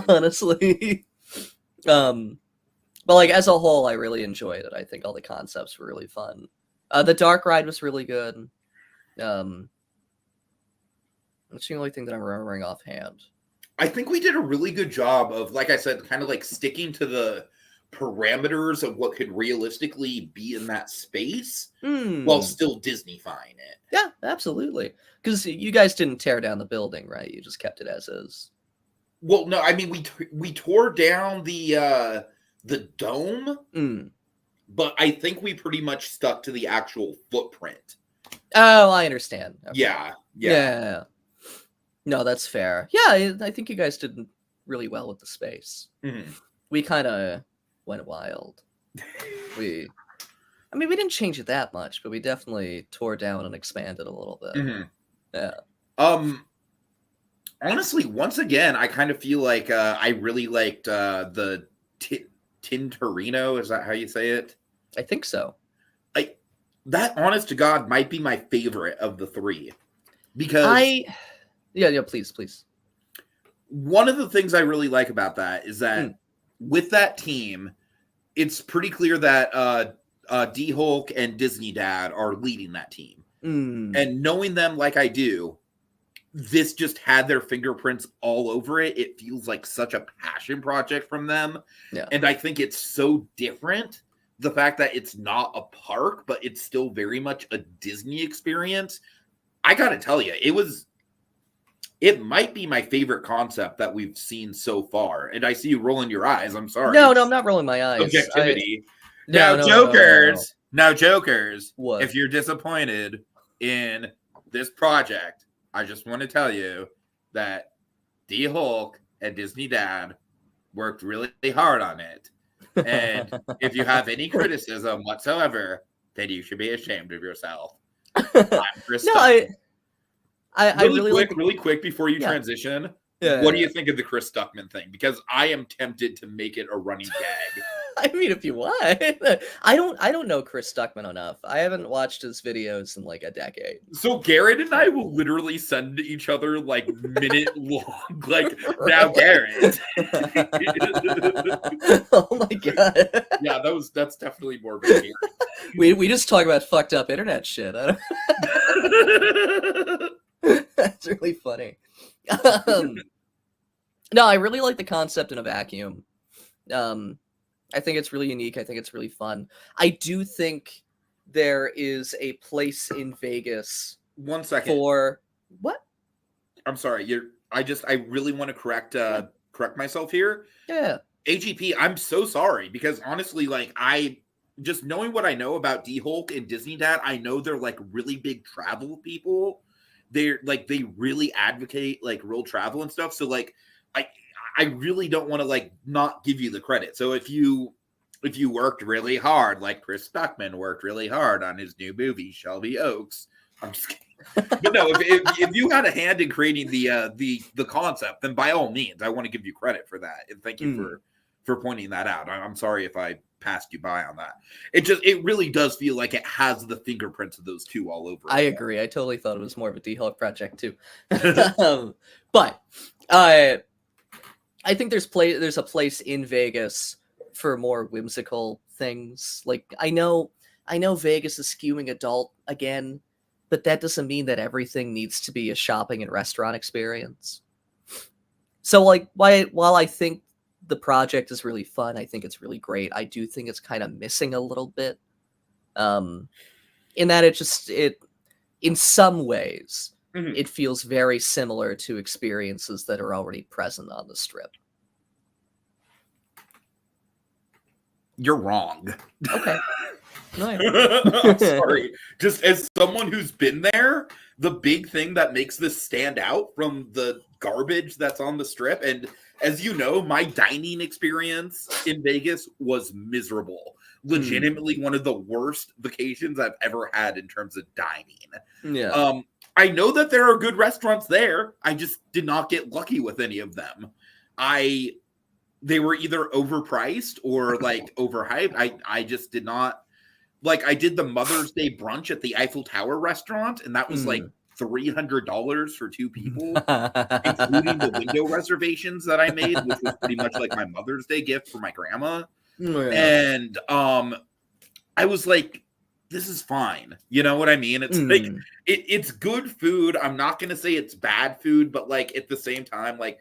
honestly. But like as a whole, I really enjoyed it. I think all the concepts were really fun. The dark ride was really good. That's the only thing that I'm remembering offhand. I think we did a really good job of, like I said, kind of like sticking to the parameters of what could realistically be in that space while still Disney-fying it. Yeah, absolutely. Because you guys didn't tear down the building, right? You just kept it as is. Well, no, I mean we tore down the dome, but I think we pretty much stuck to the actual footprint. Oh, I understand. Okay. Yeah. No, that's fair. Yeah, I think you guys did really well with the space. We kind of went wild. We didn't change it that much, but we definitely tore down and expanded a little bit. Yeah. Honestly, once again, I kind of feel like I really liked the Tintirrino. Is that how you say it? I think so. That, honest to God, might be my favorite of the three. Because please. One of the things I really like about that is that with that team, it's pretty clear that D-Hulk and Disney Dad are leading that team. And knowing them like I do, this just had their fingerprints all over it. It feels like such a passion project from them. Yeah. And I think it's so different. The fact that it's not a park, but it's still very much a Disney experience. I got to tell you, it might be my favorite concept that we've seen so far. And I see you rolling your eyes. I'm sorry. No, I'm not rolling my eyes. Objectivity. No, Jokers. Now, Jokers. What? If you're disappointed in this project, I just want to tell you that D-Hulk and Disney Dad worked really hard on it. And if you have any criticism whatsoever, then you should be ashamed of yourself. I'm Chris No, Stuckman. I really really quick before you transition. What do you think of the Chris Stuckman thing? Because I am tempted to make it a running gag. I mean, if you want. I don't know Chris Stuckman enough. I haven't watched his videos in like a decade. So Garrett and I will literally send each other like minute long, like, now Garrett. Oh my god. Yeah, that's definitely more of a Garrett. We just talk about fucked up internet shit. That's really funny. No, I really like the concept in a vacuum. I think it's really unique. I think it's really fun. I do think there is a place in Vegas. 1 second. For what? I'm sorry. I really want to correct myself here. Yeah. AGP, I'm so sorry because honestly, like I just knowing what I know about D-Hulk and Disney Dad, I know they're like really big travel people. They're like they really advocate like real travel and stuff. So like I really don't want to like not give you the credit. So if you worked really hard, like Chris Stuckman worked really hard on his new movie Shelby Oaks, I'm just kidding. But no, if you had a hand in creating the concept, then by all means, I want to give you credit for that and thank you for pointing that out. I'm sorry if I passed you by on that. It really does feel like it has the fingerprints of those two all over. I agree. I totally thought it was more of a D-Hulk project too. But I think there's a place in Vegas for more whimsical things. Like I know Vegas is skewing adult again, but that doesn't mean that everything needs to be a shopping and restaurant experience. So like while I think the project is really fun, I think it's really great, I do think it's kind of missing a little bit. In that it in some ways it feels very similar to experiences that are already present on the strip. You're wrong. Okay. No, I'm sorry. Just as someone who's been there, the big thing that makes this stand out from the garbage that's on the strip, and as you know, my dining experience in Vegas was miserable. Legitimately one of the worst vacations I've ever had in terms of dining. Yeah. I know that there are good restaurants there. I just did not get lucky with any of them. They were either overpriced or like overhyped. I just did not like. I did the Mother's Day brunch at the Eiffel Tower restaurant, and that was like $300 for two people, including the window reservations that I made, which was pretty much like my Mother's Day gift for my grandma. And I was like, this is fine. You know what I mean? It's like it's good food. I'm not gonna say it's bad food, but like at the same time, like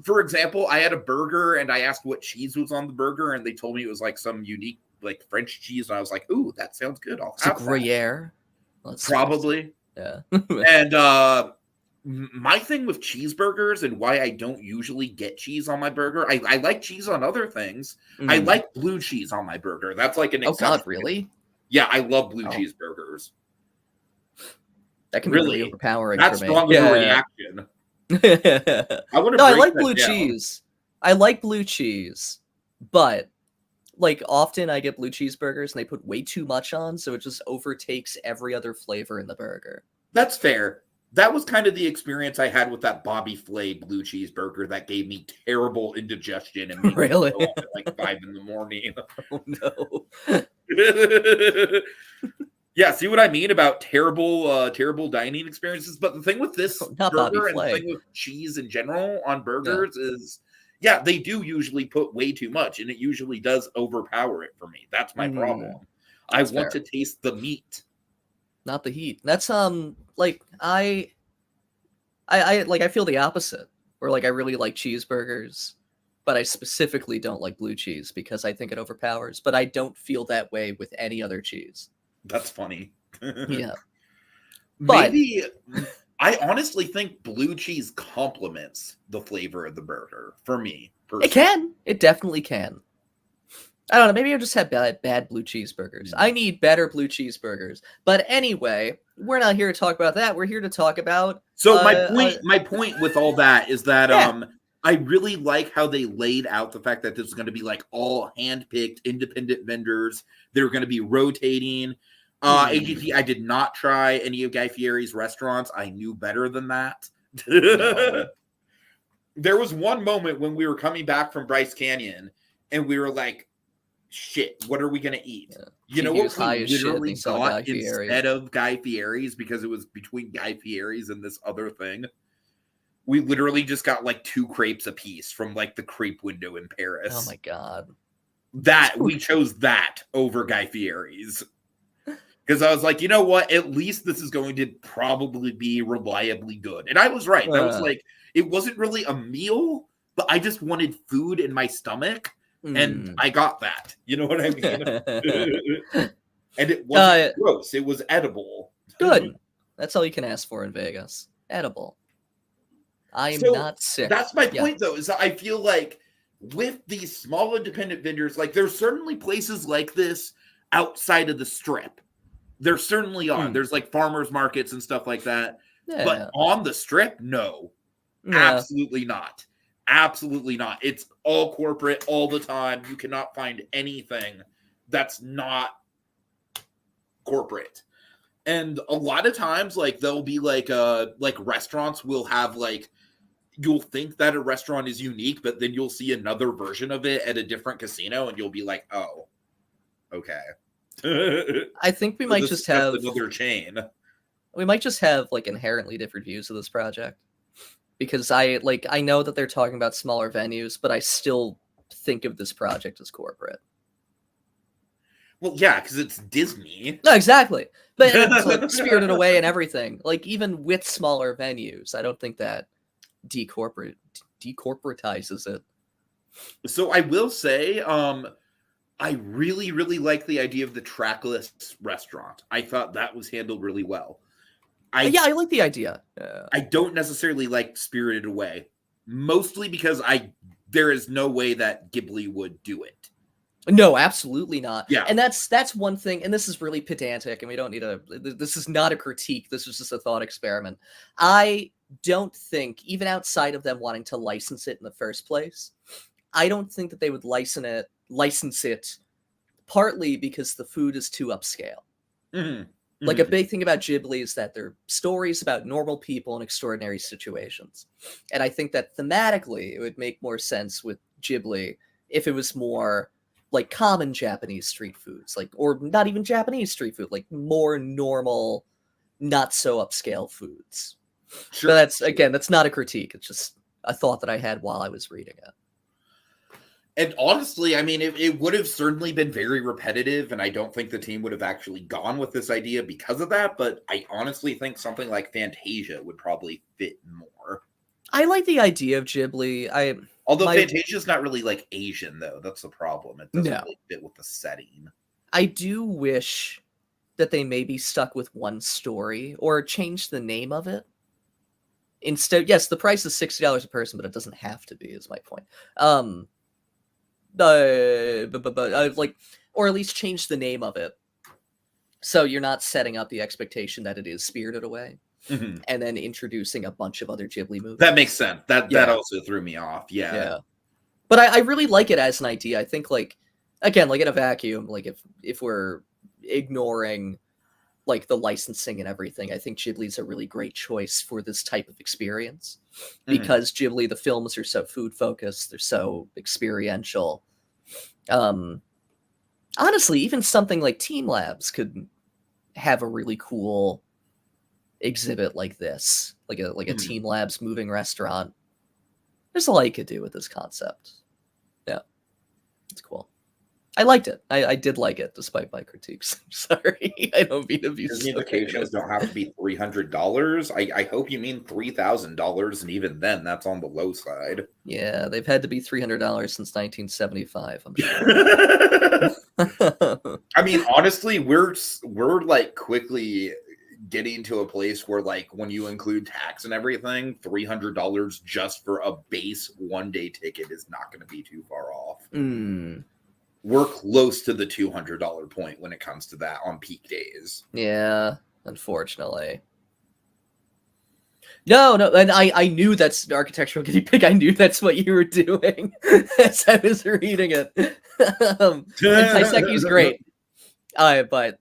for example, I had a burger and I asked what cheese was on the burger, and they told me it was like some unique like French cheese, and I was like, ooh, that sounds good. I'll have Gruyere. Probably. Yeah. And my thing with cheeseburgers and why I don't usually get cheese on my burger, I like cheese on other things. I like blue cheese on my burger. That's like an exception. Oh God, really? Yeah, I love blue cheeseburgers. That can be really overpowering. That's for me. strong of a reaction. I like blue cheese. I like blue cheese, but like often I get blue cheeseburgers and they put way too much on, so it just overtakes every other flavor in the burger. That's fair. That was kind of the experience I had with that Bobby Flay blue cheeseburger that gave me terrible indigestion and made me go up at like 5 a.m. Oh no. Yeah, see what I mean about terrible dining experiences? But the thing with this burger and the thing with cheese in general on burgers is, they do usually put way too much, and it usually does overpower it for me. That's my problem. I want to taste the meat, not the heat. That's like I feel the opposite. Where like I really like cheeseburgers, but I specifically don't like blue cheese because I think it overpowers. But I don't feel that way with any other cheese. That's funny. Yeah. Maybe I honestly think blue cheese complements the flavor of the burger for me. Personally. It can. It definitely can. I don't know. Maybe I just had bad blue cheeseburgers. I need better blue cheeseburgers. But anyway, we're not here to talk about that. We're here to talk about. So my point with all that is that Yeah. I really like how they laid out the fact that this is going to be like all handpicked independent vendors. They're going to be rotating. AGT, I did not try any of Guy Fieri's restaurants. I knew better than that. No. There was one moment when we were coming back from Bryce Canyon and we were like, shit, what are we going to eat? Yeah. You know what we literally saw got instead of Guy Fieri's, because it was between Guy Fieri's and this other thing? We literally just got like 2 crepes a piece from like the crepe window in Paris. Oh my god. We chose that over Guy Fieri's. Because I was like, you know what? At least this is going to probably be reliably good. And I was right. That was like, it wasn't really a meal, but I just wanted food in my stomach. And I got that. You know what I mean? And it wasn't gross. It was edible. Good. That's all you can ask for in Vegas. Edible. I am not sick. That's my point, though, is that I feel like with these small independent vendors, like there's certainly places like this outside of the strip. There certainly are. There's like farmers markets and stuff like that. Yeah. But on the strip, no. Yeah. Absolutely not. Absolutely not. It's all corporate all the time. You cannot find anything that's not corporate. And a lot of times, like, there'll be like restaurants will have like, you'll think that a restaurant is unique, but then you'll see another version of it at a different casino and you'll be like, oh, okay. I think we might just have another chain. We might just have like inherently different views of this project. Because I know that they're talking about smaller venues, but I still think of this project as corporate. Well, yeah, because it's Disney. No, exactly. But it's like Spirited Away and everything. Like even with smaller venues, I don't think that decorporatizes it. So I will say, I really, really like the idea of the trackless restaurant. I thought that was handled really well. I like the idea. I don't necessarily like Spirited Away, mostly because there is no way that Ghibli would do it. No, absolutely not. Yeah. And that's one thing, and this is really pedantic, and we don't need this is not a critique, this is just a thought experiment. I don't think, even outside of them wanting to license it in the first place, I don't think that they would license it partly because the food is too upscale. Mm-hmm. Like a big thing about Ghibli is that they're stories about normal people in extraordinary situations. And I think that thematically it would make more sense with Ghibli if it was more like common Japanese street foods, like, or not even Japanese street food, like more normal, not so upscale foods. Sure. But that's not a critique. It's just a thought that I had while I was reading it. And honestly, I mean, it would have certainly been very repetitive, and I don't think the team would have actually gone with this idea because of that, but I honestly think something like Fantasia would probably fit more. I like the idea of Ghibli. Fantasia's not really like Asian, though. That's the problem. It doesn't really fit with the setting. I do wish that they maybe stuck with one story or changed the name of it. Instead, yes, the price is $60 a person, but it doesn't have to be, is my point. Or at least change the name of it, so you're not setting up the expectation that it is Spirited Away, and then introducing a bunch of other Ghibli movies. That makes sense. That also threw me off. Yeah. But I really like it as an idea. I think, like, again, like in a vacuum, like if we're ignoring like the licensing and everything, I think Ghibli's a really great choice for this type of experience, because Ghibli, the films are so food focused, they're so experiential. Honestly, even something like Team Labs could have a really cool exhibit like this, like a Team Labs moving restaurant. There's a lot you could do with this concept. Yeah, it's cool. I liked it. I did like it, despite my critiques. Sorry, I don't mean to be. Disney vacations don't have to be $300. I hope you mean $3,000, and even then, that's on the low side. Yeah, they've had to be $300 since 1975. I'm sure. I mean, honestly, we're like quickly getting to a place where, like, when you include tax and everything, $300 just for a base one-day ticket is not going to be too far off. we're close to the $200 point when it comes to that on peak days. Yeah, unfortunately. No, and I knew that's an architectural guinea pig. I knew that's what you were doing as I was reading it. And Taiseki's great. But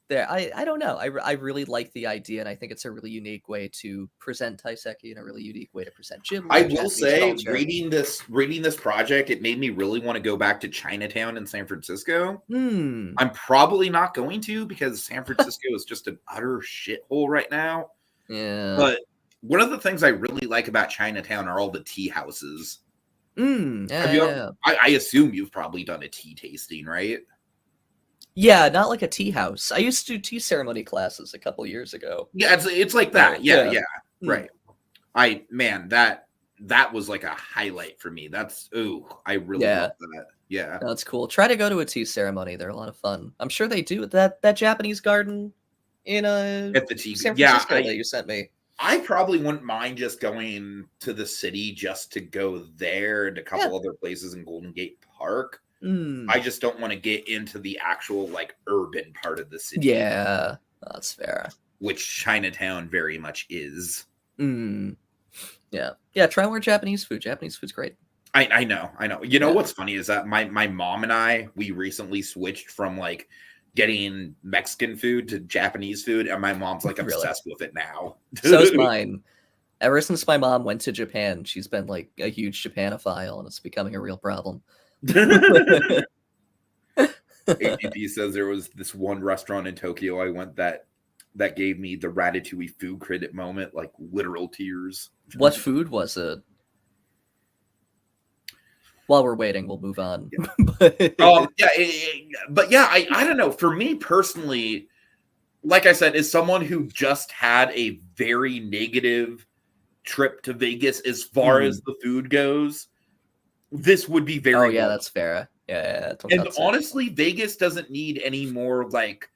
there, I don't know. I really like the idea, and I think it's a really unique way to present Taiseki and a really unique way to present Ghibli. I will say, reading this project, it made me really want to go back to Chinatown in San Francisco. I'm probably not going to, because San Francisco is just an utter shithole right now. Yeah. But one of the things I really like about Chinatown are all the tea houses. Yeah. I assume you've probably done a tea tasting, right? Yeah, not like a tea house. I used to do tea ceremony classes a couple years ago. Yeah, it's like that. Yeah. Right. That was like a highlight for me. I really love that. Yeah. That's cool. Try to go to a tea ceremony. They're a lot of fun. I'm sure they do that Japanese garden in at the tea. San Francisco that you sent me. I probably wouldn't mind just going to the city just to go there and a couple other places in Golden Gate Park. I just don't want to get into the actual like urban part of the city. Yeah, that's fair. Which Chinatown very much is. Yeah. Try more Japanese food. Japanese food's great. I know. You know what's funny is that my mom and we recently switched from like getting Mexican food to Japanese food, and my mom's like obsessed with it now. So's mine. Ever since my mom went to Japan, she's been like a huge Japanophile, and it's becoming a real problem. ADP says there was this one restaurant in Tokyo I went that gave me the Ratatouille food critic moment, like literal tears. What food was it? While we're waiting, we'll move on. I don't know. For me personally, like I said, as someone who just had a very negative trip to Vegas as far as the food goes, this would be very. Oh yeah, that's fair. Yeah. And honestly, Vegas doesn't need any more like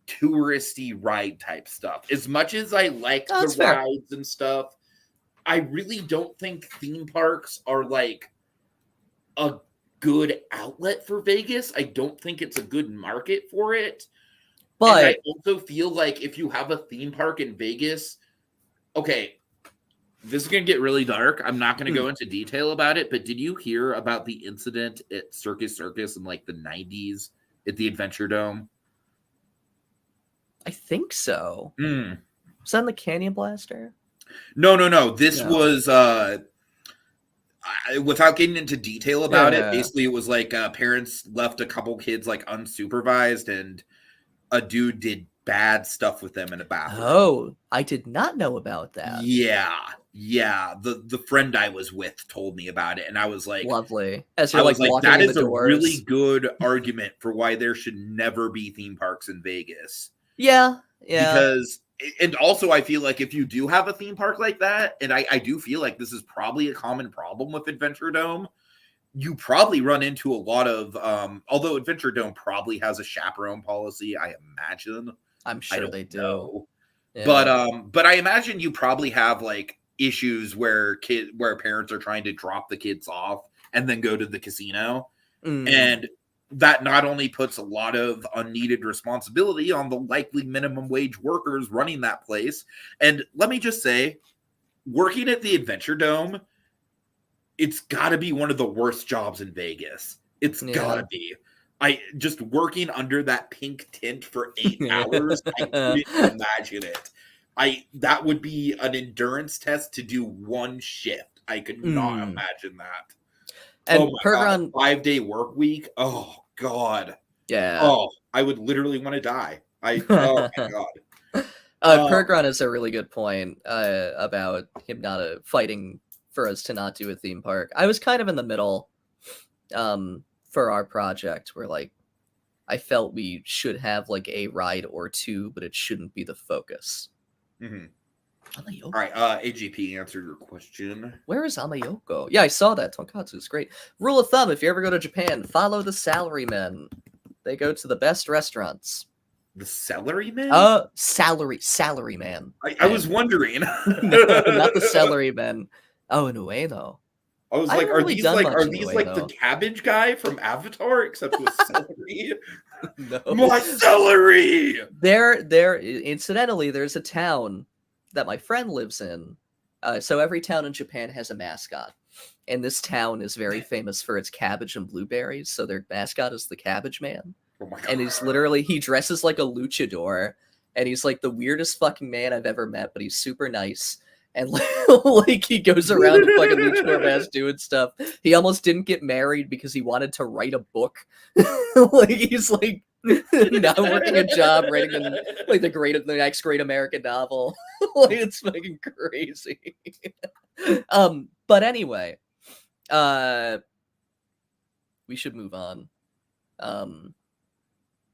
touristy ride type stuff. As much as I like the rides and stuff, I really don't think theme parks are like a good outlet for Vegas. I don't think it's a good market for it. But and I also feel like if you have a theme park in Vegas, okay, this is going to get really dark. I'm not going to go into detail about it, but did you hear about the incident at Circus in like the 90s at the AdventureDome? I think so. Was that in the Canyon Blaster? No. This was without getting into detail about it, basically it was like parents left a couple kids like unsupervised, and a dude did bad stuff with them in a bathroom. Oh, I did not know about that. Yeah. The friend I was with told me about it, and I was like, lovely. As you're like walking that in is the a doors. really good argument for why there should never be theme parks in Vegas. Yeah. Because, and also I feel like if you do have a theme park like that, and I do feel like this is probably a common problem with AdventureDome, you probably run into a lot of, although AdventureDome probably has a chaperone policy, I imagine. I'm sure they do. Yeah. But I imagine you probably have like issues where parents are trying to drop the kids off and then go to the casino. And that not only puts a lot of unneeded responsibility on the likely minimum wage workers running that place. And let me just say, working at the AdventureDome, it's got to be one of the worst jobs in Vegas. It's got to be. I just working under that pink tint for 8 hours. I couldn't imagine it. That would be an endurance test to do one shift. I could not imagine that. And God, 5-day work week. Oh God. Yeah. Oh, I would literally want to die. Oh my God. Pergron is a really good point about him not fighting for us to not do a theme park. I was kind of in the middle for our project where like I felt we should have like a ride or two, but it shouldn't be the focus. All right, AGP answered your question. Where is Amayoko? Yeah, I saw that. Tonkatsu is great. Rule of thumb, if you ever go to Japan, follow the salarymen. They go to the best restaurants. The salaryman? Salaryman. I was wondering. No, not the salarymen. Oh, in Ueno. I was I like, haven't really done much are in the these way, like the though. cabbage guy from Avatar, except with celery? No. My celery! Incidentally, there's a town that my friend lives in. So every town in Japan has a mascot. And this town is very famous for its cabbage and blueberries. So their mascot is the Cabbage Man. Oh my god. And he dresses like a luchador. And he's like the weirdest fucking man I've ever met, but he's super nice. And like he goes around in fucking luchador mask doing stuff. He almost didn't get married because he wanted to write a book. Like he's like not working a job writing the next great American novel. Like it's fucking crazy. But anyway, we should move on.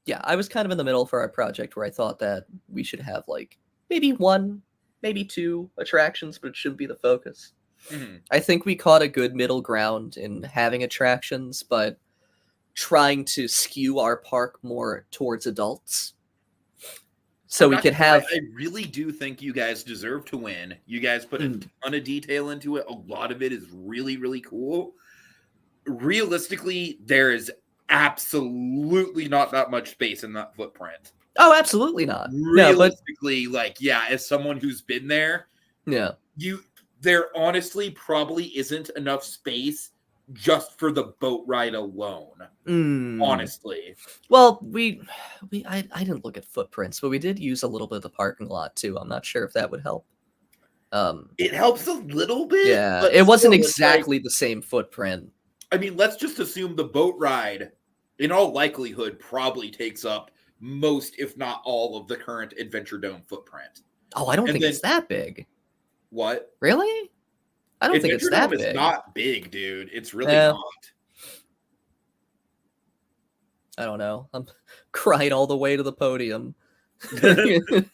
Yeah, I was kind of in the middle for our project where I thought that we should have like maybe one, maybe two attractions, but it shouldn't be the focus. Mhm. I think we caught a good middle ground in having attractions, but trying to skew our park more towards adults. So we could have... I really do think you guys deserve to win. You guys put a ton of detail into it. A lot of it is really, really cool. Realistically, there is absolutely not that much space in that footprint. Oh, absolutely not. Realistically, as someone who's been there, there honestly probably isn't enough space just for the boat ride alone. Honestly. Well, I didn't look at footprints, but we did use a little bit of the parking lot too. I'm not sure if that would help. It helps a little bit. Yeah, but it wasn't still, exactly the same footprint. I mean, let's just assume the boat ride, in all likelihood, probably takes up most, if not all, of the current AdventureDome footprint. Oh, I don't think it's that big. What? Really? I don't think it's that big. It's not big, dude. It's really not. I don't know. I'm crying all the way to the podium. But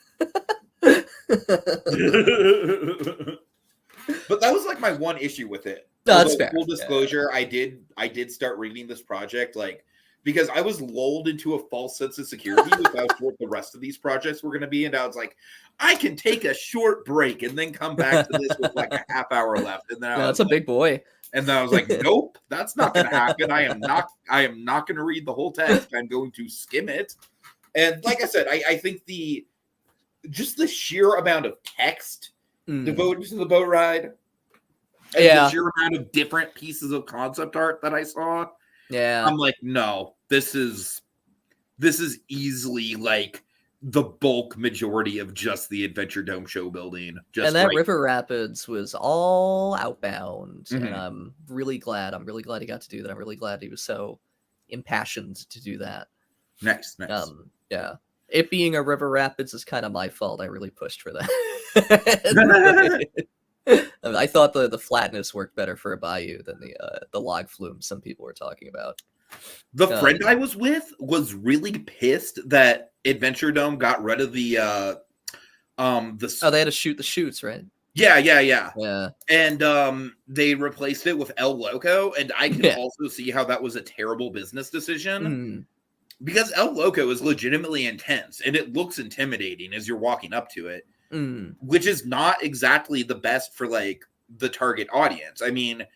that was like my one issue with it. No, that's fair. Full disclosure, I did start reading this project because I was lulled into a false sense of security about what the rest of these projects were going to be, and I was like, I can take a short break and then come back to this with like a half hour left. And then that's a big boy. And then I was like, nope, that's not going to happen. I am not going to read the whole text. I'm going to skim it. And like I said, I think just the sheer amount of text devoted to the boat ride, and the sheer amount of different pieces of concept art that I saw, I'm like, no, this is easily like the bulk majority of just the AdventureDome show building. And that River Rapids was all outbound, and I'm really glad he got to do that. I'm really glad he was so impassioned to do that. Nice. Yeah. It being a River Rapids is kind of my fault. I really pushed for that. I thought the flatness worked better for a Bayou than the log flume some people were talking about. The friend I was with was really pissed that AdventureDome got rid of the they had to shoot the chutes, right? Yeah. And they replaced it with El Loco, and I can also see how that was a terrible business decision. Because El Loco is legitimately intense, and it looks intimidating as you're walking up to it, which is not exactly the best for, like, the target audience. I mean,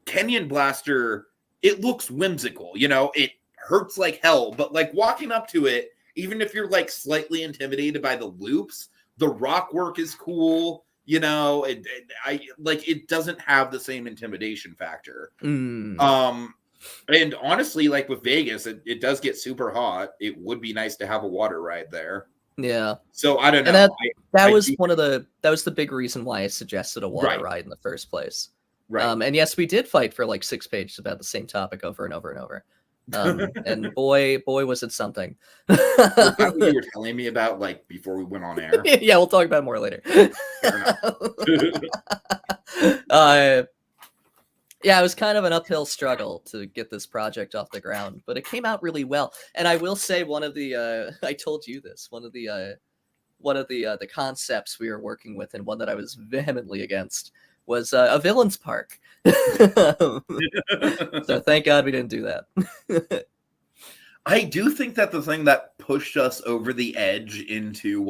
Canyon Blaster, it looks whimsical, it hurts like hell, but, like, walking up to it, even if you're, like, slightly intimidated by the loops, the rock work is cool, it doesn't have the same intimidation factor. And honestly, like with Vegas, it does get super hot. It would be nice to have a water ride there. Yeah. So I don't know. And that was the big reason why I suggested a water ride in the first place. Right. And yes, we did fight for like 6 pages about the same topic over and over and over. And boy, was it something. Was that what you were telling me about, like, before we went on air? Yeah, we'll talk about it more later. Yeah, it was kind of an uphill struggle to get this project off the ground, but it came out really well. And I will say one of the I told you this, one of the concepts we were working with, and one that I was vehemently against, was a villain's park. So thank God we didn't do that. I do think that the thing that pushed us over the edge into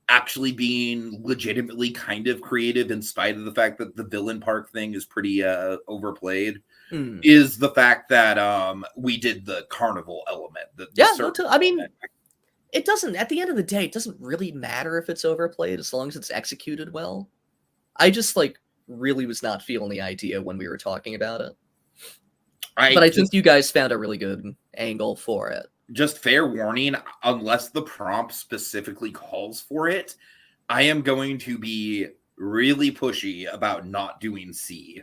actually being legitimately kind of creative in spite of the fact that the villain park thing is pretty overplayed is the fact that we did the carnival element. I mean, it doesn't, at the end of the day, it doesn't really matter if it's overplayed as long as it's executed well. I just like really was not feeling the idea when we were talking about it. But I think you guys found a really good angle for it. Just fair warning, unless the prompt specifically calls for it, I am going to be really pushy about not doing C.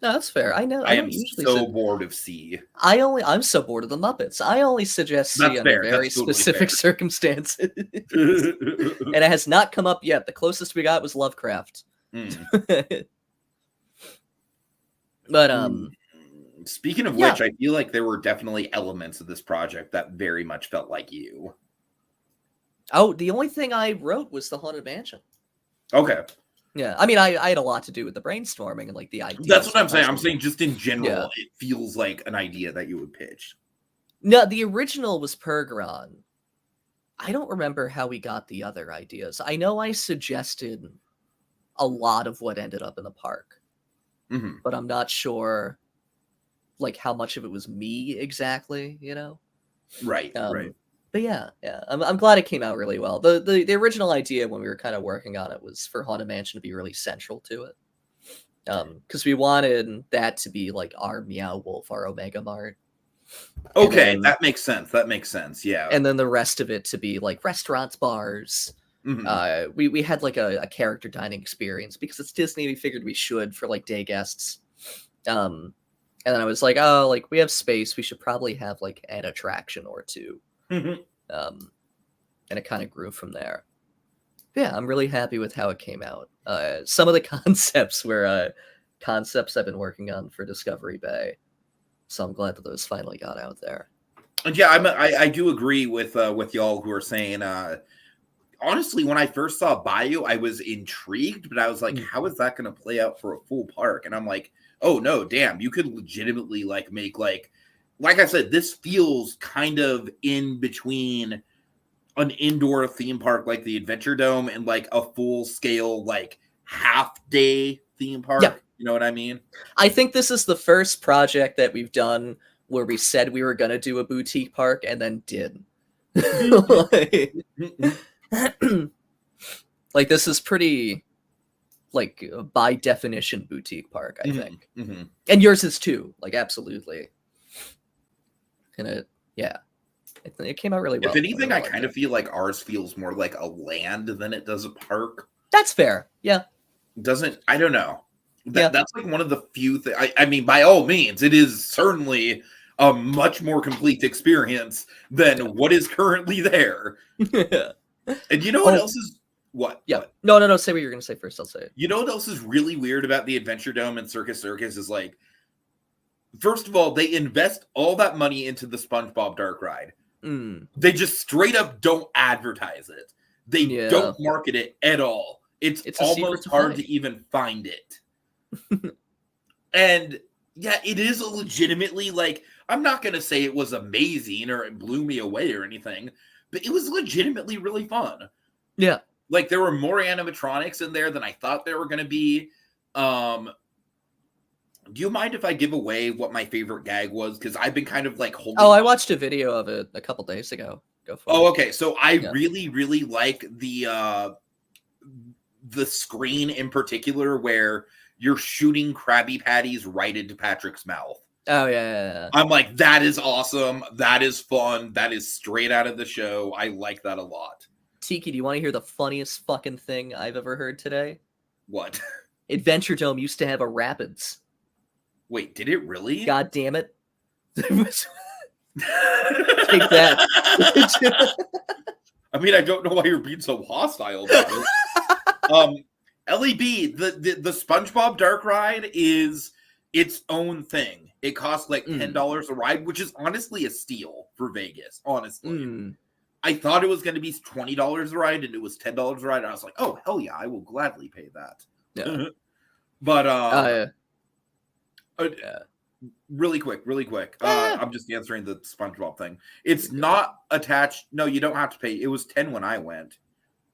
No, that's fair. I know. I am so bored of C. I'm so bored of the Muppets. I only suggest C under very specific circumstances. And it has not come up yet. The closest we got was Lovecraft. But speaking of which, I feel like there were definitely elements of this project that very much felt like you. Oh, the only thing I wrote was the Haunted Mansion. Okay. Yeah, I mean, I had a lot to do with the brainstorming and like the ideas. That's what I'm saying. I'm saying just in general, it feels like an idea that you would pitch. No, the original was Pergron. I don't remember how we got the other ideas. I know I suggested a lot of what ended up in the park, but I'm not sure like how much of it was me exactly, you know? Right, right. But yeah, I'm glad it came out really well. The original idea when we were kind of working on it was for Haunted Mansion to be really central to it. Because we wanted that to be like our Meow Wolf, our Omega Mart. Okay, that makes sense. That makes sense, yeah. And then the rest of it to be like restaurants, bars. We had like a character dining experience because it's Disney. We figured we should for like day guests. And then I was like, oh, like we have space. We should probably have like an attraction or two. And it kind of grew from there. Yeah, I'm really happy with how it came out. Some of the concepts were concepts I've been working on for Discovery Bay. So I'm glad that those finally got out there. And yeah, I do agree with y'all who are saying, honestly, when I first saw Bayou, I was intrigued, but I was like, how is that going to play out for a full park? And I'm like, oh no, damn, you could legitimately like make like I said, this feels kind of in between an indoor theme park like the AdventureDome and like a full scale like half day theme park. Yeah. You know what I mean? I think this is the first project that we've done where we said we were going to do a boutique park and then did. Like this is pretty like by definition boutique park, I think. And yours is too, like absolutely. And it came out really well. If anything, I kind of feel like ours feels more like a land than it does a park. That's fair. Yeah. I don't know. That's like one of the few things. I mean, by all means, it is certainly a much more complete experience than what is currently there. And you know what else is what? Yeah. What? No. Say what you're going to say first. I'll say it. You know what else is really weird about the AdventureDome and Circus is like, first of all, they invest all that money into the SpongeBob Dark Ride. They just straight up don't advertise it. They don't market it at all. It's almost hard to even find it. And yeah, it is a legitimately like, I'm not going to say it was amazing or it blew me away or anything, but it was legitimately really fun. Yeah. Like there were more animatronics in there than I thought there were going to be. Do you mind if I give away what my favorite gag was? Because I've been kind of like holding. Oh, I watched a video of it a couple days ago. Go for it. Oh, okay. So I really, really like the screen in particular where you're shooting Krabby Patties right into Patrick's mouth. Oh yeah. I'm like, that is awesome. That is fun. That is straight out of the show. I like that a lot. Tiki, do you want to hear the funniest fucking thing I've ever heard today? What? AdventureDome used to have a Rapids. Wait, did it really? God damn it. Take that. I mean, I don't know why you're being so hostile about it. LEB, the SpongeBob Dark Ride is its own thing. It costs like $10 a ride, which is honestly a steal for Vegas, honestly. I thought it was going to be $20 a ride, and it was $10 a ride, and I was like, oh, hell yeah, I will gladly pay that. Yeah. But, really quick. I'm just answering the SpongeBob thing. It's not attached. No, you don't have to pay. It was 10 when I went.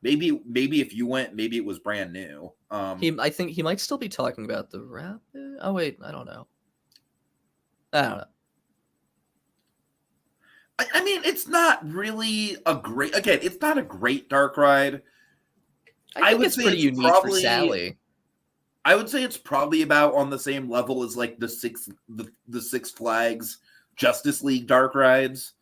Maybe if you went, maybe it was brand new. I think he might still be talking about the Rapid. Oh wait, I don't know. I mean, it's not really a great. Again, it's not a great dark ride. I think it's pretty unique for Sally. I would say it's probably about on the same level as like the Six Flags Justice League dark rides,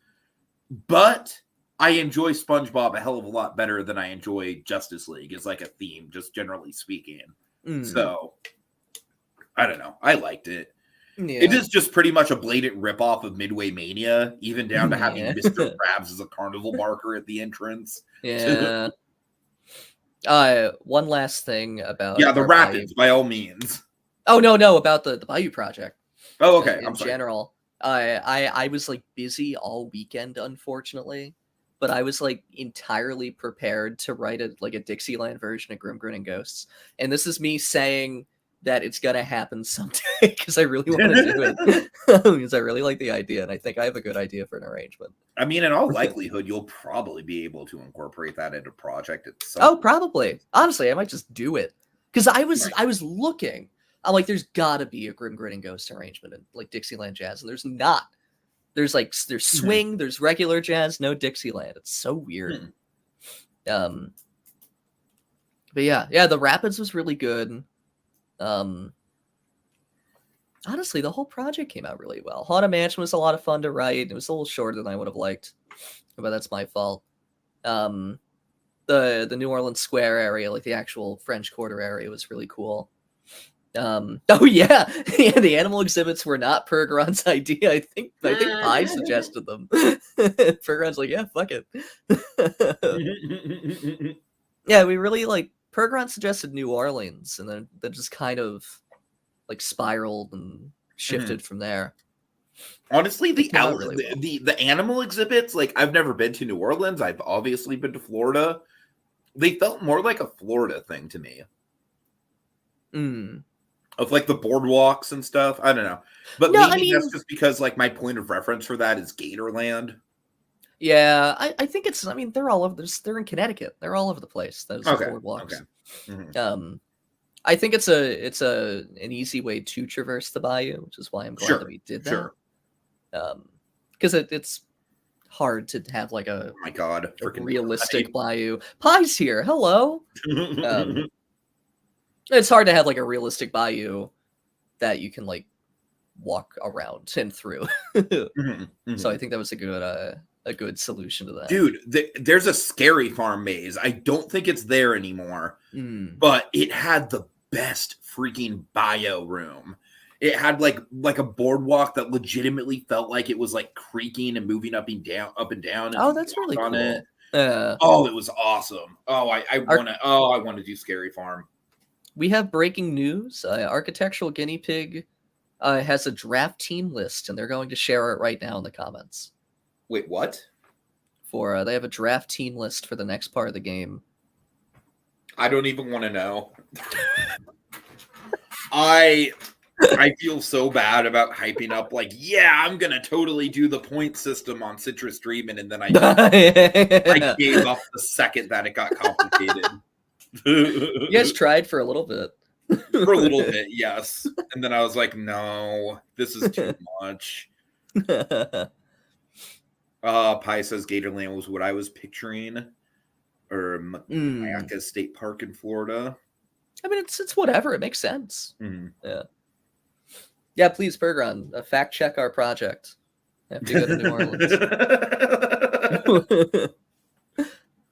but I enjoy SpongeBob a hell of a lot better than I enjoy Justice League as like a theme, just generally speaking. So I don't know. I liked it. Yeah. It is just pretty much a blatant ripoff of Midway Mania, even down to having Mr. Krabs as a carnival barker at the entrance. Yeah. One last thing about the Rapids, by all means. Oh no, about the Bayou project. Oh, okay. In general, I was like busy all weekend, unfortunately, but I was like entirely prepared to write a Dixieland version of Grim Grinning Ghosts, and this is me saying that it's gonna happen someday because I really want to do it because I really like the idea and I think I have a good idea for an arrangement. I mean, in all likelihood, you'll probably be able to incorporate that into a project itself. Oh, probably. Honestly, I might just do it because I was looking. I'm like, there's got to be a Grim Grinning Ghost arrangement in like Dixieland jazz, and there's not. There's swing, there's regular jazz, no Dixieland. It's so weird. But yeah, the Rapids was really good. Honestly, the whole project came out really well. Haunted Mansion was a lot of fun to write. It was a little shorter than I would have liked, but that's my fault. The New Orleans Square area, like the actual French Quarter area, was really cool. Oh yeah, the animal exhibits were not Pergeron's idea. I think Pi suggested them. Pergeron's like, yeah, fuck it. Yeah, we really like. Pergeron suggested New Orleans, and then that just kind of like spiraled and shifted from there. Honestly, the animal exhibits, like I've never been to New Orleans. I've obviously been to Florida. They felt more like a Florida thing to me. Of like the boardwalks and stuff. I don't know. But no, maybe that's just because like my point of reference for that is Gatorland. Yeah, I think it's. I mean, they're all over. They're in Connecticut. They're all over the place. Those boardwalks. Okay. I think it's an easy way to traverse the Bayou, which is why I'm glad that we did that. Because it's hard to have like a oh my god, a realistic Bayou. Pi's here. Hello. It's hard to have like a realistic Bayou that you can like walk around and through. So I think that was a good solution to that. Dude, there's a Scary Farm maze. I don't think it's there anymore, but it had the best freaking bio room. It had like a boardwalk that legitimately felt like it was like creaking and moving up and down. Oh, that's really cool. It. Oh, it was awesome. Oh, I want to do Scary Farm. We have breaking news. Architectural Guinea Pig has a draft team list, and they're going to share it right now in the comments. Wait, what? They have a draft team list for the next part of the game. I don't even want to know. I feel so bad about hyping up like, yeah, I'm gonna totally do the point system on Citrus Dreaming, and then I gave up the second that it got complicated. You guys tried for a little bit. For a little bit, yes. And then I was like, no, this is too much. Pi says Gatorland was what I was picturing. Or Mayaca State Park in Florida. I mean, it's whatever. It makes sense. Yeah, please, Pergeron, fact check our project. Have to go to New Orleans.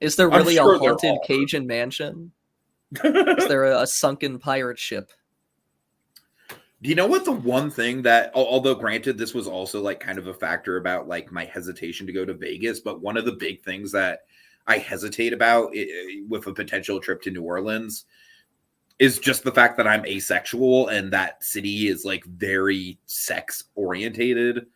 Is there really a haunted Cajun mansion? Is there a sunken pirate ship? Do you know what the one thing that, although granted, this was also like kind of a factor about like my hesitation to go to Vegas, but one of the big things that I hesitate about with a potential trip to New Orleans is just the fact that I'm asexual and that city is like very sex orientated.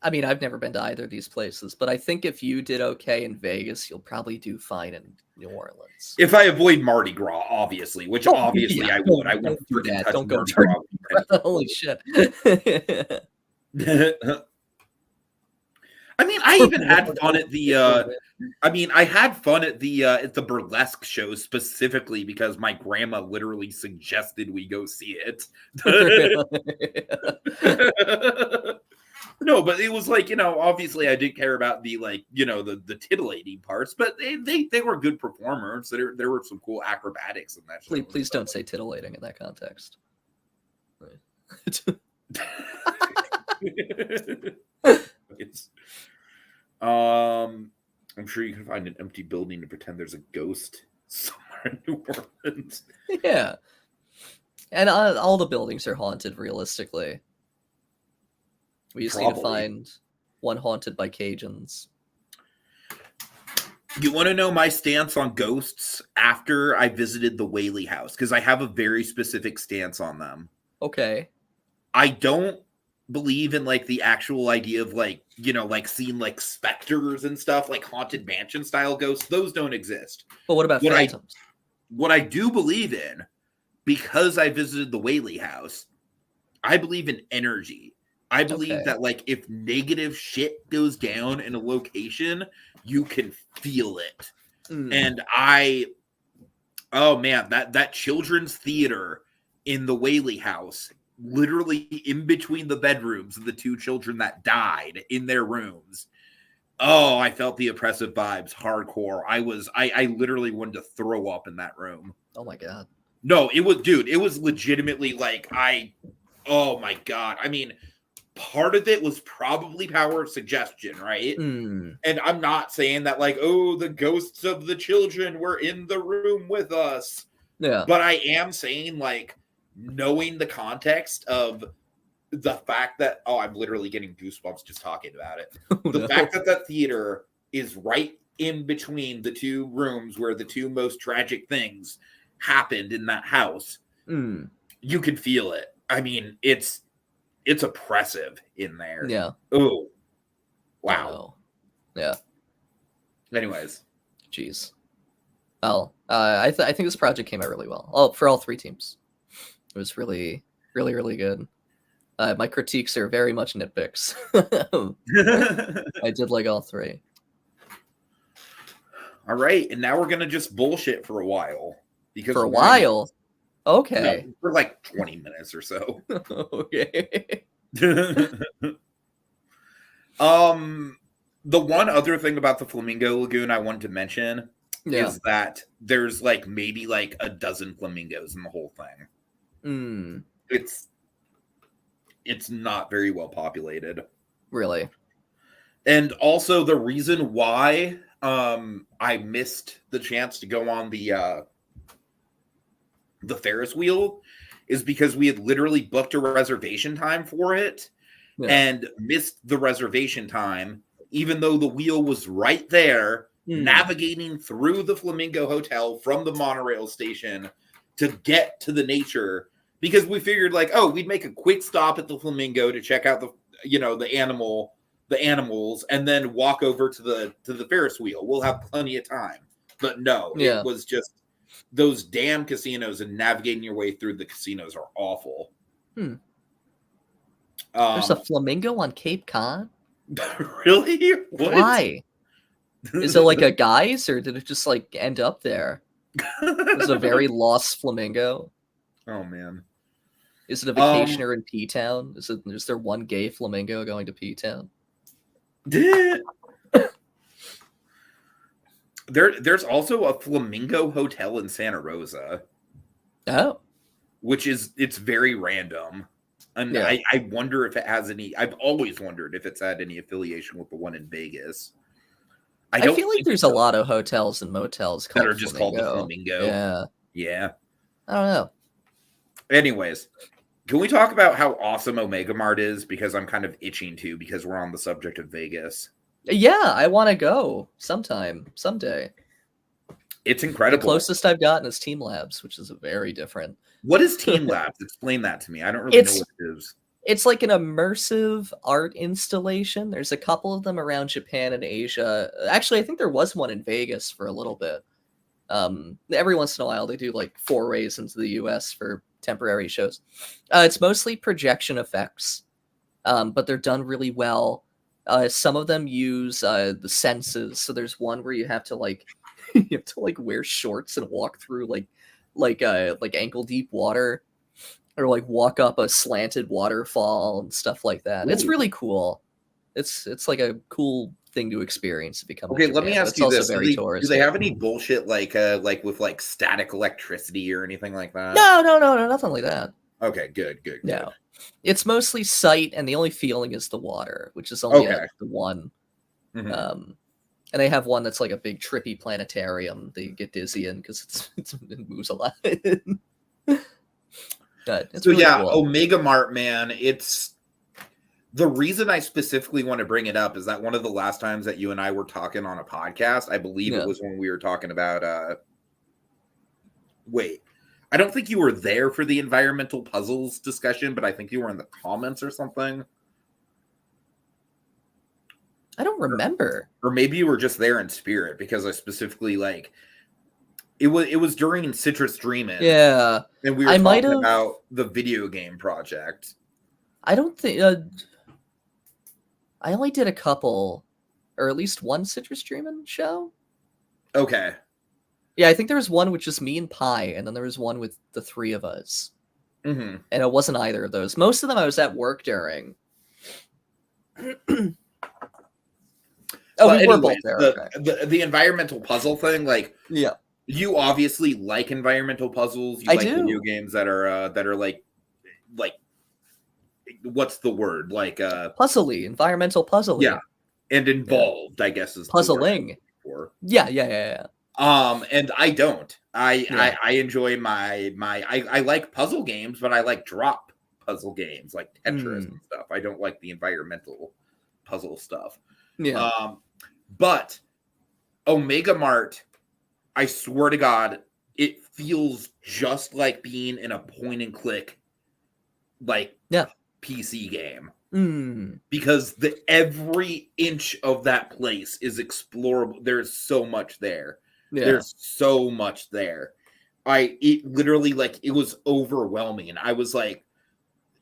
I mean, I've never been to either of these places, but I think if you did okay in Vegas, you'll probably do fine in New Orleans. If I avoid Mardi Gras, obviously, which obviously I would. I won't do that. Don't go Mardi Gras. Holy shit. I mean, I even had fun at the I mean, I had fun at the burlesque show specifically because my grandma literally suggested we go see it. No, but it was like, obviously I did care about the the titillating parts, but they were good performers. There were some cool acrobatics in that show. Please don't say titillating in that context. I'm sure you can find an empty building to pretend there's a ghost somewhere in New Orleans. Yeah. And all the buildings are haunted, realistically. We just need to find one haunted by Cajuns. You want to know my stance on ghosts after I visited the Whaley house? Because I have a very specific stance on them. Okay. I don't believe in like the actual idea of like seeing like specters and stuff, like haunted mansion style ghosts. Those don't exist. But what about phantoms? What I do believe in, because I visited the Whaley house, I believe in energy. I believe that like if negative shit goes down in a location, you can feel it. And oh man, that children's theater in the Whaley house, literally in between the bedrooms of the two children that died in their rooms. Oh, I felt the oppressive vibes hardcore. I literally wanted to throw up in that room. Oh my God. No, it was legitimately like oh my God. I mean, part of it was probably power of suggestion, right? And I'm not saying that like, oh, the ghosts of the children were in the room with us. Yeah. But I am saying like, knowing the context of the fact that, I'm literally getting goosebumps just talking about it. The fact that theater is right in between the two rooms where the two most tragic things happened in that house. You can feel it. I mean, it's oppressive in there. Yeah. Oh, wow. Yeah. Anyways. Jeez. Well, I think this project came out really well. For all three teams. It was really, really, really good. My critiques are very much nitpicks. I did like all three. All right, and now we're gonna just bullshit for a while. For a while? Okay. No, for like 20 minutes or so. Okay. The one other thing about the Flamingo Lagoon I wanted to mention is that there's like maybe like a dozen flamingos in the whole thing. It's not very well populated. Really? And also the reason why I missed the chance to go on the Ferris wheel is because we had literally booked a reservation time for it and missed the reservation time, even though the wheel was right there, navigating through the Flamingo Hotel from the monorail station to get to the nature, because we figured like, we'd make a quick stop at the Flamingo to check out the animals, and then walk over to the Ferris wheel. We'll have plenty of time. But no, it was just those damn casinos, and navigating your way through the casinos are awful. There's a flamingo on Cape Cod? Really? What? Why? Is it like a guise, or did it just like end up there? It's a very lost flamingo. Oh man. Is it a vacationer in P-Town? Is there one gay flamingo going to P-Town? There's also a flamingo hotel in Santa Rosa. Oh. It's very random. And I wonder if it has any. I've always wondered if it's had any affiliation with the one in Vegas. I feel like there's a lot of hotels and motels that are just called the Flamingo. Yeah. I don't know. Anyways, can we talk about how awesome Omega Mart is? Because I'm kind of itching to, because we're on the subject of Vegas. Yeah, I want to go someday. It's incredible. The closest I've gotten is Team Labs, which is a very different. What is Team Labs? Explain that to me. I don't really know what it is. It's like an immersive art installation. There's a couple of them around Japan and Asia. Actually, I think there was one in Vegas for a little bit. Every once in a while, they do like forays into the US for temporary shows. It's mostly projection effects, but they're done really well. Some of them use the senses. So there's one where you have to like you have to like wear shorts and walk through like ankle deep water, or like walk up a slanted waterfall and stuff like that. It's Ooh. really cool. It's like a cool thing to experience if you come. Okay, to let me Japan, but ask it's you also this: do very do they touristy. have any bullshit like with like static electricity or anything like that? No, nothing like that. Okay, good. No, it's mostly sight, and the only feeling is the water, which is only Okay. the one. Mhm. And they have one that's like a big trippy planetarium that you get dizzy in because it moves a lot. But it's So really yeah, cool. Omega Mart, man, it's the reason I specifically want to bring it up is that one of the last times that you and I were talking on a podcast, I believe Yeah. it was when we were talking about wait, I don't think you were there for the environmental puzzles discussion, but I think you were in the comments or something. I don't remember. Or maybe you were just there in spirit, because I specifically like it was during Citrus Dreamin'. Yeah. And we were I might talking have. about the video game project. I don't think. I only did a couple, or at least one Citrus Dreamin' show. Okay. Yeah, I think there was one with just me and Pi, and then there was one with the three of us. Mm-hmm. And it wasn't either of those. Most of them I was at work during. But we were anyways, both there. Okay. the environmental puzzle thing, like, Yeah. you obviously like environmental puzzles. You I like do. video games that are like what's the word? Like Puzzly, environmental puzzly. yeah, and involved, I guess is puzzling. The word. Yeah. And I don't. Yeah. I enjoy I like puzzle games, but I like drop puzzle games like Tetris and stuff. I don't like the environmental puzzle stuff. Yeah. But Omega Mart, I swear to God, it feels just like being in a point and click, like PC game. Because every inch of that place is explorable. There's so much there. Yeah. There's so much there. It literally, like, it was overwhelming. I was like,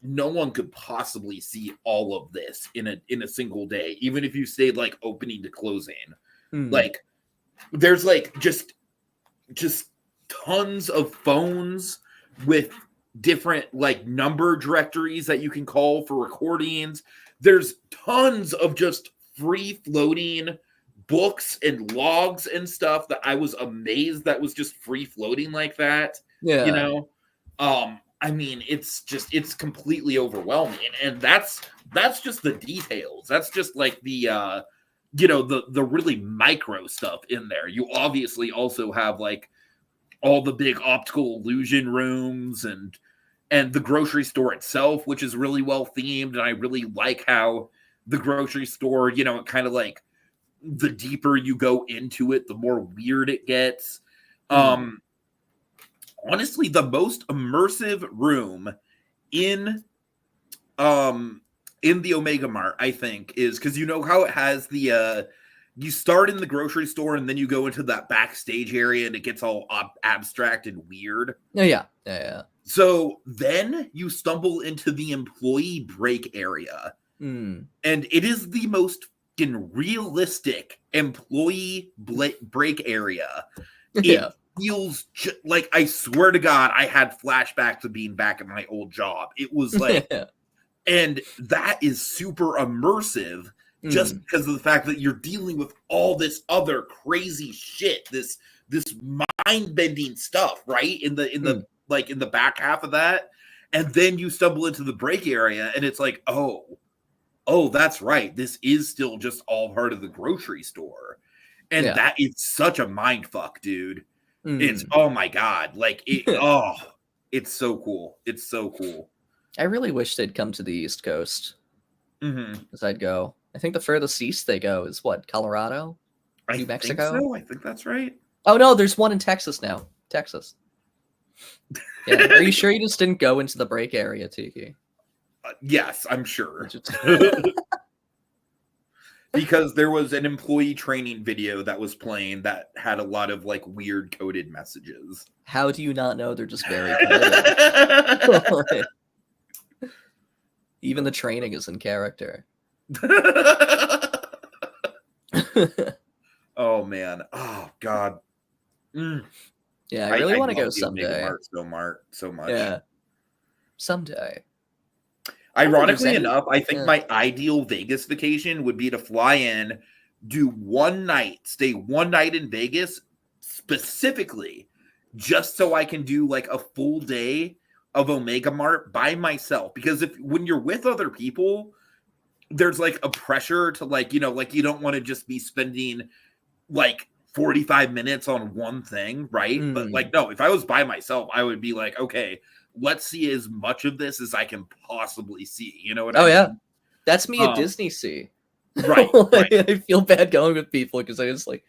no one could possibly see all of this in a single day, even if you stayed like opening to closing. Like, there's like just tons of phones with different like number directories that you can call for recordings. There's tons of just free floating books and logs and stuff that I was amazed that was just free floating like that. Yeah. You know? I mean, it's completely overwhelming. And that's just the details. That's just like the the really micro stuff in there. You obviously also have like all the big optical illusion rooms and the grocery store itself, which is really well themed. And I really like how the grocery store, it kind of like, the deeper you go into it, the more weird it gets. Honestly, the most immersive room in the Omega Mart, I think, is because how it has the you start in the grocery store and then you go into that backstage area and it gets all abstract and weird. Yeah. So then you stumble into the employee break area, and it is the most realistic employee break area. It feels like, I swear to God, I had flashbacks of being back at my old job. It was like, and that is super immersive just because of the fact that you're dealing with all this other crazy shit, this mind-bending stuff, right? In the back half of that. And then you stumble into the break area and it's like, oh, that's right. This is still just all part of the grocery store. And that is such a mind fuck, dude. It's, oh my God. Like, it's so cool. It's so cool. I really wish they'd come to the East Coast. Because I'd go. I think the furthest east they go is what, Colorado? New Mexico? Think so. I think that's right. Oh, no, there's one in Texas now. Texas. Yeah. Are you sure you just didn't go into the break area, Tiki? Yes, I'm sure. Because there was an employee training video that was playing that had a lot of like weird coded messages. How do you not know they're just very coded? Even the training is in character. Oh man. Oh god. Yeah, I really want to go love the Omega someday. Mart so much. Yeah, someday. Ironically enough, I think my ideal Vegas vacation would be to fly in, do one night, stay one night in Vegas specifically, just so I can do like a full day of Omega Mart by myself. Because when you're with other people, there's like a pressure to like, you don't want to just be spending like 45 minutes on one thing, right? But like, no, if I was by myself, I would be like, okay, let's see as much of this as I can possibly see. You know what I mean? Yeah. That's me at Disney Sea. Right, right. I feel bad going with people because I was like,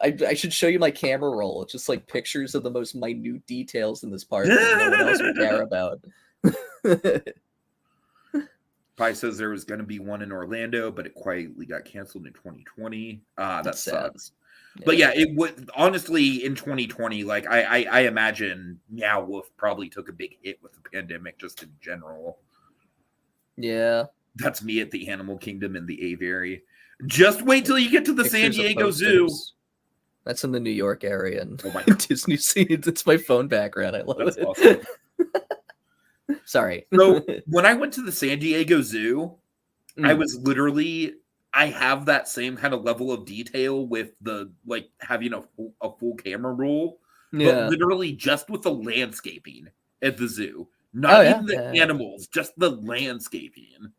I should show you my camera roll. It's just like pictures of the most minute details in this park that no one else would care about. Pi says there was going to be one in Orlando, but it quietly got canceled in 2020. That sucks. Yeah. But yeah, it would honestly in 2020. Like I imagine Meow Wolf probably took a big hit with the pandemic just in general. Yeah, that's me at the Animal Kingdom and the Aviary. Just wait till you get to the San Diego Zoo. That's in the New York area and Disney Sea. It's my phone background. I love it. Awesome. Sorry. So when I went to the San Diego Zoo, I was literally, I have that same kind of level of detail with the, like, having a full camera roll, but literally just with the landscaping at the zoo. Not even the animals, just the landscaping.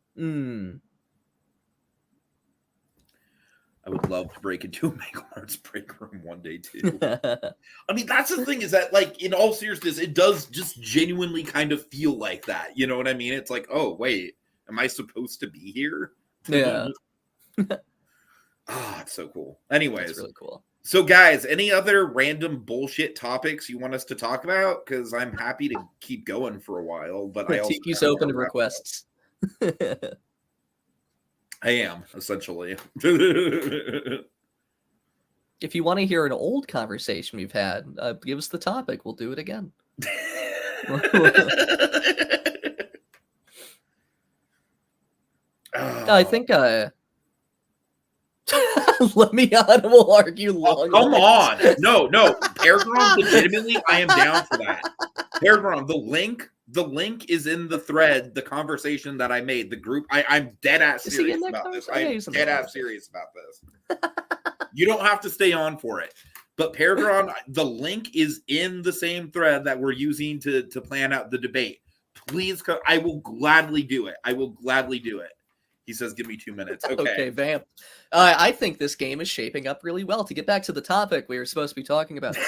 I would love to break into a Mega Mart's break room one day too. I mean, that's the thing is that, like, in all seriousness, it does just genuinely kind of feel like that. You know what I mean? It's like, oh, wait, am I supposed to be here? Yeah. It's so cool. Anyways, it's really cool. So, guys, any other random bullshit topics you want us to talk about? Because I'm happy to keep going for a while, but I also Tiki's open to requests. I am, essentially. If you want to hear an old conversation we've had, give us the topic. We'll do it again. I think let me on. We'll argue long. Come on. No. Paragon, legitimately, I am down for that. Paragon, the link is in the thread, the conversation that I made, the group. I'm dead ass serious about this. I'm dead ass serious about this. You don't have to stay on for it. But Paragon, the link is in the same thread that we're using to plan out the debate. Please come. I will gladly do it. He says, give me 2 minutes. Okay, vamp. I think this game is shaping up really well. To get back to the topic we were supposed to be talking about.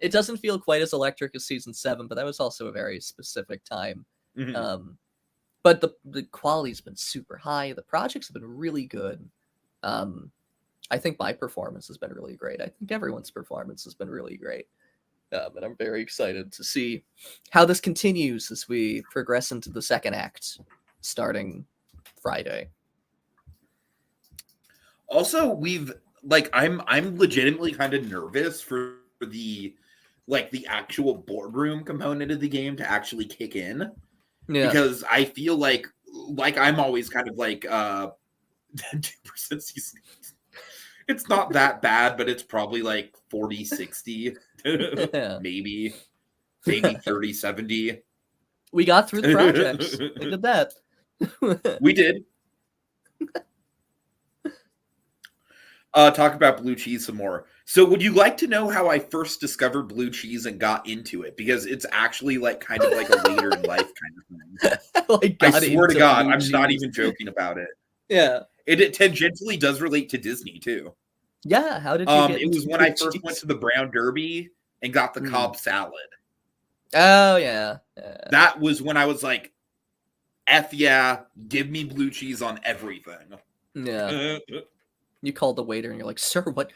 It doesn't feel quite as electric as Season 7, but that was also a very specific time. But the quality's been super high. The projects have been really good. I think my performance has been really great. I think everyone's performance has been really great. And I'm very excited to see how this continues as we progress into the second act starting Friday. Also, I'm legitimately kind of nervous for the actual boardroom component of the game to actually kick in. Yeah. Because I feel like I'm always kind of like 2% season. It's not that bad, but it's probably like 40-60. maybe 30-70. We got through the projects. We did that. We did. Talk about blue cheese some more. So would you like to know how I first discovered blue cheese and got into it? Because it's actually like kind of like a later in life kind of thing. I swear to God, I'm not even joking about it. Yeah. It tangentially does relate to Disney too. Yeah, how did you get it was when I first went to the Brown Derby and got the Cobb salad. Oh, yeah. That was when I was like, F yeah, give me blue cheese on everything. Yeah. You called the waiter and you're like, sir, what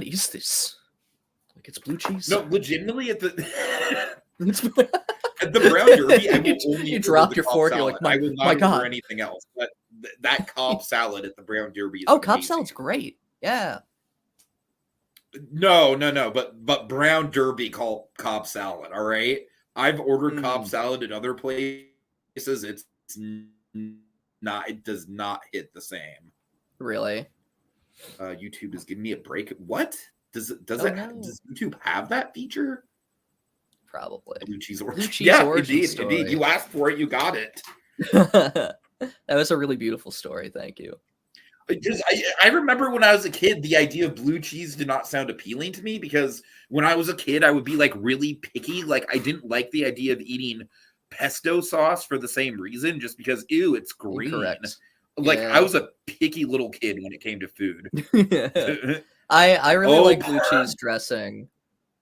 is this? Like, it's blue cheese? No, legitimately at the at the Brown Derby, I will only you dropped your fork, salad. You're like, I will not order anything else. But that Cobb salad at the Brown Derby is Cobb salad's great. Yeah. No, but Brown Derby called Cobb salad, all right? I've ordered Cobb salad at other places it's not. It does not hit the same. Really? YouTube is giving me a break. What does YouTube have that feature? Probably. Blue cheese origin story. Indeed. You asked for it, you got it. That was a really beautiful story. Thank you. I remember when I was a kid, the idea of blue cheese did not sound appealing to me because when I was a kid, I would be like really picky. Like I didn't like the idea of eating pesto sauce for the same reason, just because it's green. Incorrect. Like I was a picky little kid when it came to food. I really like blue cheese dressing.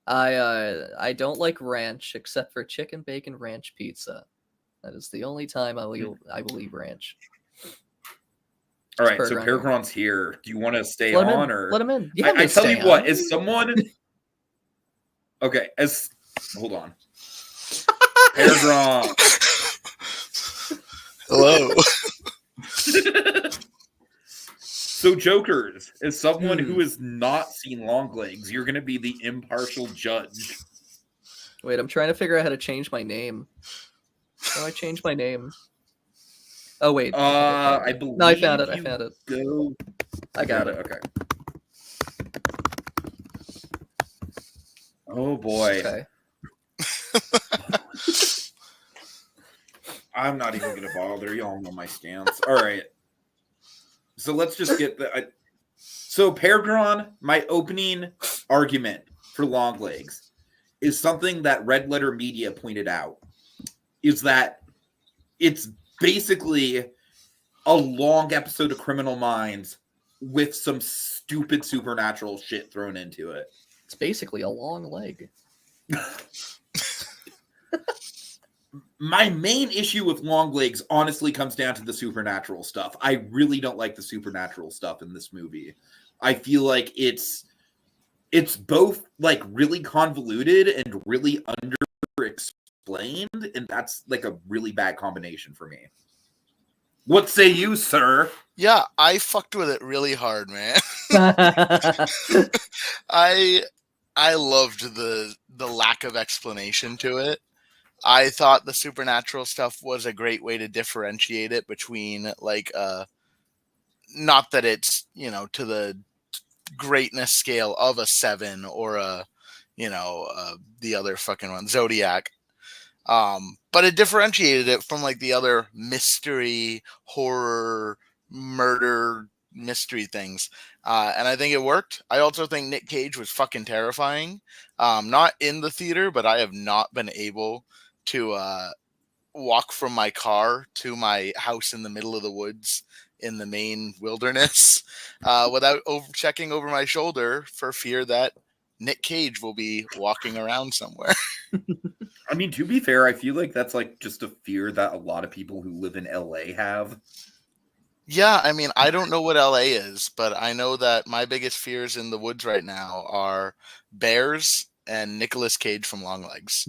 I don't like ranch except for chicken bacon ranch pizza. That is the only time I will eat ranch. All right, so Peregrine's here. Do you want to stay on or let him in? I tell you what, is someone okay? Hold on, Peregrine. Hello. So, Jokers, as someone who has not seen Longlegs, you're going to be the impartial judge. Wait, I'm trying to figure out how to change my name. How do I change my name? Oh, wait. I believe. No, I found it. I got it. Okay. Oh, boy. Okay. I'm not even going to bother. Y'all know my stance. All right. So let's just get So Peregrine, my opening argument for Longlegs is something that Red Letter Media pointed out, is that it's basically a long episode of Criminal Minds with some stupid supernatural shit thrown into it. It's basically a long leg. My main issue with Longlegs honestly comes down to the supernatural stuff. I really don't like the supernatural stuff in this movie. I feel like it's both like really convoluted and really underexplained, and that's like a really bad combination for me. What say you, sir? Yeah, I fucked with it really hard, man. I loved the lack of explanation to it. I thought the supernatural stuff was a great way to differentiate it between like not that it's, to the greatness scale of a 7 or a, the other fucking one, Zodiac. But it differentiated it from like the other mystery, horror, murder, mystery things. And I think it worked. I also think Nick Cage was fucking terrifying. Not in the theater, but I have not been able to walk from my car to my house in the middle of the woods in the Maine wilderness without checking over my shoulder for fear that Nick Cage will be walking around somewhere. I mean, to be fair, I feel like that's like just a fear that a lot of people who live in LA have. Yeah, I mean, I don't know what LA is, but I know that my biggest fears in the woods right now are bears and Nicolas Cage from Longlegs.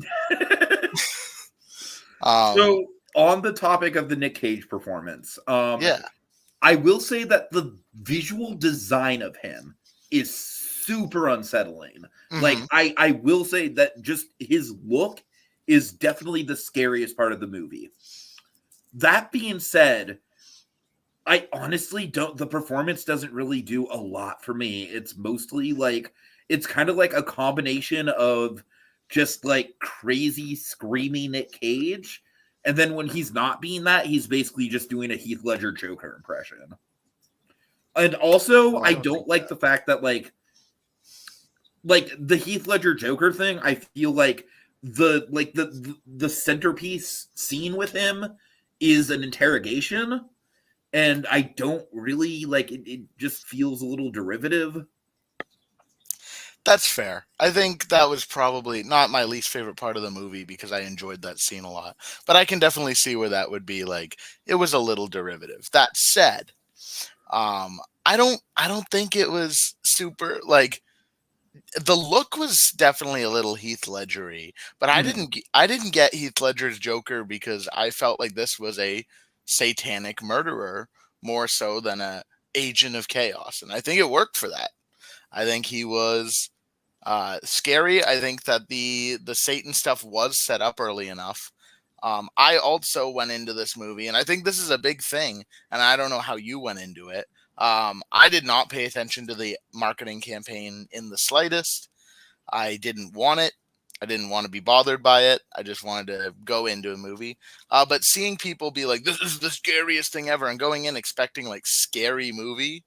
So, on the topic of the Nick Cage performance, I will say that the visual design of him is super unsettling. Mm-hmm. Like, I will say that just his look is definitely the scariest part of the movie. That being said, I honestly the performance doesn't really do a lot for me. It's mostly like, it's kind of like a combination of just like crazy screaming Nick Cage. And then when he's not being that, he's basically just doing a Heath Ledger Joker impression. And also, I don't like the fact that like the Heath Ledger Joker thing, I feel like the centerpiece scene with him is an interrogation. And I don't really like it. It just feels a little derivative. That's fair. I think that was probably not my least favorite part of the movie because I enjoyed that scene a lot. But I can definitely see where that would be like, it was a little derivative. That said, I don't think it was super like, the look was definitely a little Heath Ledger-y, but I didn't get Heath Ledger's Joker because I felt like this was a satanic murderer more so than a agent of chaos, and I think it worked for that. I think he was scary. I think that the Satan stuff was set up early enough. I also went into this movie, and I think this is a big thing, and I don't know how you went into it. I did not pay attention to the marketing campaign in the slightest. I didn't want it. I didn't want to be bothered by it. I just wanted to go into a movie. But seeing people be like, this is the scariest thing ever, and going in expecting like scary movie,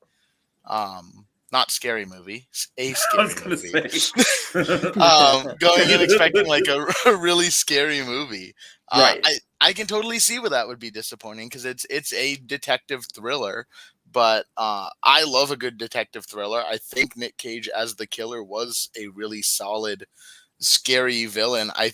not scary movie, a I scary was gonna movie. say. Going in expecting like a really scary movie. Right. I can totally see where that would be disappointing because it's a detective thriller. But I love a good detective thriller. I think Nick Cage as the killer was a really solid, scary villain. I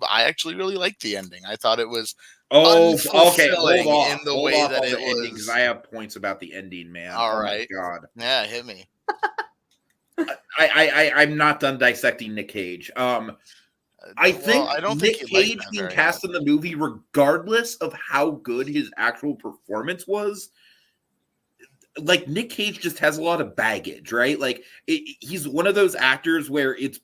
actually really liked the ending. I thought it was Okay. unfulfilling Hold in the on way that the it ending, 'cause was. I have points about the ending, man. All oh right. my god. Yeah, hit me. I'm not done dissecting Nick Cage. I think I don't Nick think you like Cage that being very cast in the movie, regardless of how good his actual performance was, like Nick Cage just has a lot of baggage, right? Like he's one of those actors where it's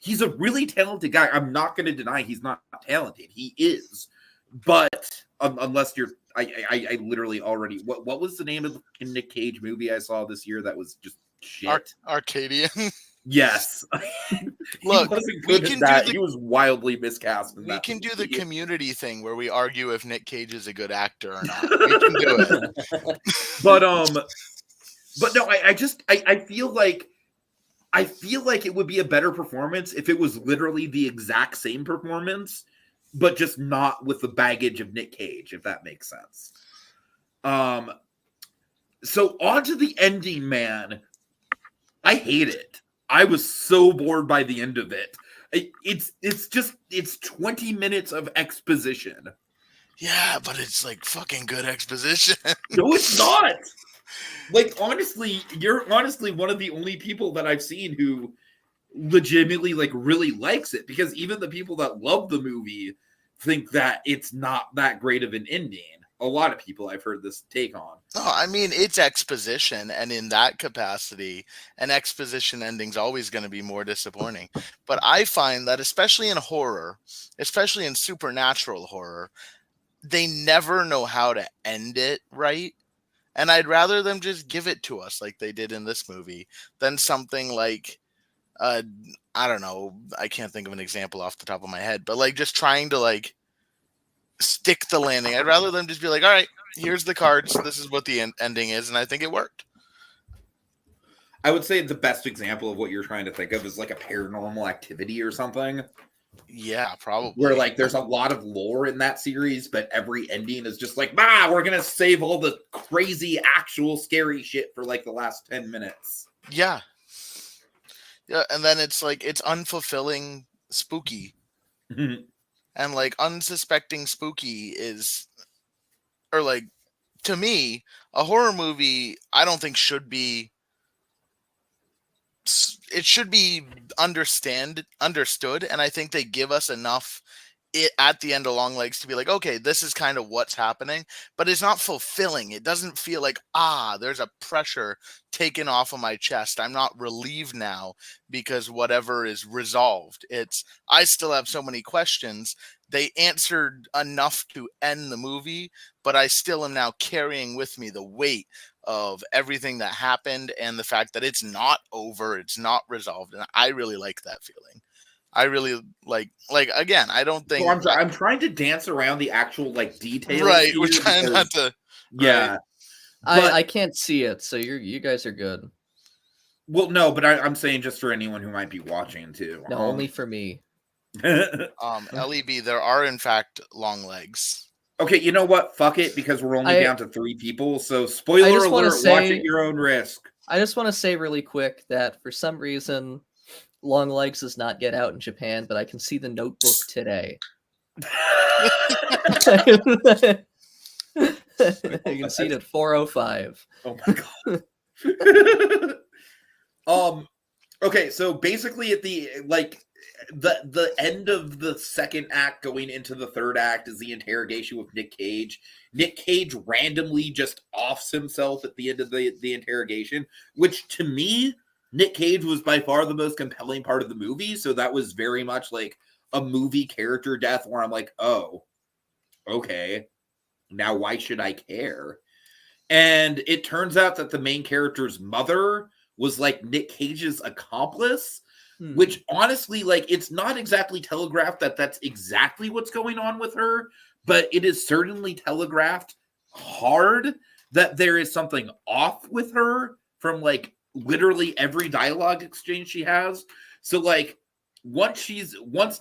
he's a really talented guy. I'm not going to deny he's not talented. He is, but unless you're, I literally already what was the name of the Nick Cage movie I saw this year that was just shit? Arcadian. Yes. Look, he wasn't good at that. He was wildly miscast in We that can do the movie. Community thing where we argue if Nick Cage is a good actor or not. We can do it. But no, I feel like it would be a better performance if it was literally the exact same performance, but just not with the baggage of Nick Cage, if that makes sense. So on to the ending, man. I hate it. I was so bored by the end of it. It's 20 minutes of exposition. Yeah, but it's like fucking good exposition. No, it's not. Like, honestly, you're honestly one of the only people that I've seen who legitimately like really likes it, because even the people that love the movie think that it's not that great of an ending. A lot of people I've heard this take on. Oh, I mean, it's exposition, and in that capacity, an exposition ending's always going to be more disappointing. But I find that, especially in horror, especially in supernatural horror, they never know how to end it right. And I'd rather them just give it to us like they did in this movie than something like, I don't know, I can't think of an example off the top of my head, but like just trying to like stick the landing. I'd rather them just be like, all right, here's the cards. This is what the ending is. And I think it worked. I would say the best example of what you're trying to think of is like a Paranormal Activity or something. Yeah, probably. Where like there's a lot of lore in that series, but every ending is just like, we're going to save all the crazy, actual scary shit for like the last 10 minutes. Yeah. Yeah. And then it's like, it's unfulfilling spooky. And like unsuspecting spooky is, or like, to me, a horror movie, I don't think should be, it should be understood. And I think they give us enough at the end of Long Legs to be like, okay, this is kind of what's happening, but it's not fulfilling. It doesn't feel like, there's a pressure taken off of my chest. I'm not relieved now because whatever is resolved. I still have so many questions. They answered enough to end the movie, but I still am now carrying with me the weight of everything that happened and the fact that it's not over, it's not resolved. And I really like that feeling. I really like again, I don't think so I'm trying to dance around the actual like details. Right, we're trying not to. Yeah. But I can't see it, so you guys are good. Well, no, but I'm saying just for anyone who might be watching too. No, only for me. LEB, there are in fact long legs. Okay, you know what? Fuck it, because we're only down to 3 people. So spoiler alert, watch at your own risk. I just want to say really quick that for some reason, Long Legs does not get out in Japan, but I can see the Notebook today. I can see it at 4:05. Oh my god. Okay, so basically at the the end of the second act going into the third act is the interrogation with Nick Cage. Nick Cage randomly just offs himself at the end of the interrogation, which to me, Nick Cage was by far the most compelling part of the movie. So that was very much like, a movie character death where I'm like, oh, okay, now why should I care? And it turns out that the main character's mother was like Nick Cage's accomplice, which honestly, like, it's not exactly telegraphed that that's exactly what's going on with her, but it is certainly telegraphed hard that there is something off with her from like literally every dialogue exchange she has. So like once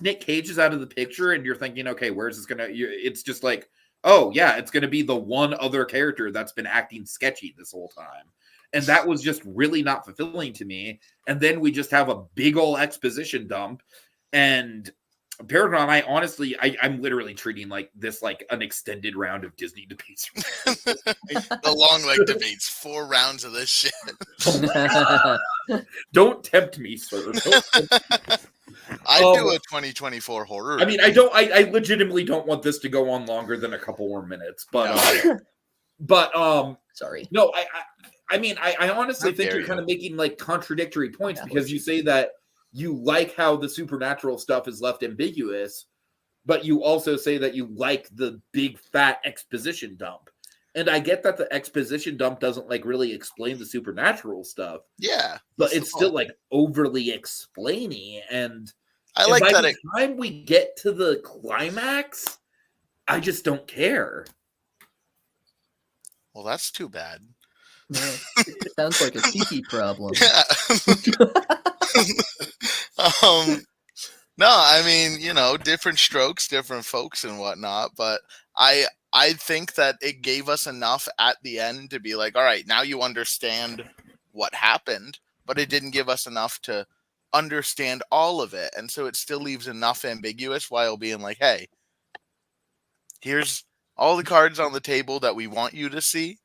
Nick Cage is out of the picture and you're thinking, okay, where's this gonna, it's just like, oh yeah, it's gonna be the one other character that's been acting sketchy this whole time. And that was just really not fulfilling to me. And then we just have a big old exposition dump. And Paragon, I'm literally treating like this like an extended round of Disney debates. The long leg debates, 4 rounds of this shit. Don't tempt me, sir. I do a 2024 horror. I mean, I legitimately don't want this to go on longer than a couple more minutes, but sorry. No, I mean, I honestly think you're kind of making like contradictory points because you say that you like how the supernatural stuff is left ambiguous, but you also say that you like the big fat exposition dump. And I get that the exposition dump doesn't like really explain the supernatural stuff. Yeah. But it's still like overly explaining. And I like by that the time we get to the climax, I just don't care. Well, that's too bad. Yeah, it sounds like a Tiki problem. Yeah. No, I mean, you know, different strokes, different folks and whatnot, but I think that it gave us enough at the end to be like, all right, now you understand what happened, but it didn't give us enough to understand all of it. And so it still leaves enough ambiguous while being like, hey, here's all the cards on the table that we want you to see.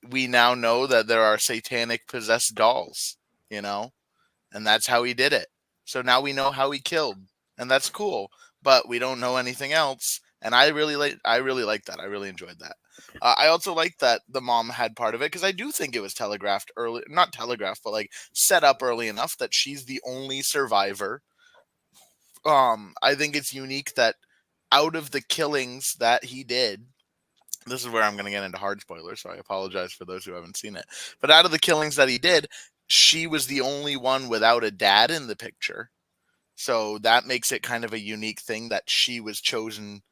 We now know that there are satanic possessed dolls, you know, and that's how he did it. So now we know how he killed, and that's cool, but we don't know anything else. And I really like that. I really enjoyed that. I also like that the mom had part of it because I do think it was telegraphed early, not telegraphed, but like set up early enough that she's the only survivor. I think it's unique that out of the killings that he did, this is where I'm going to get into hard spoilers, so I apologize for those who haven't seen it. But out of the killings that he did, she was the only one without a dad in the picture. So that makes it kind of a unique thing that she was chosen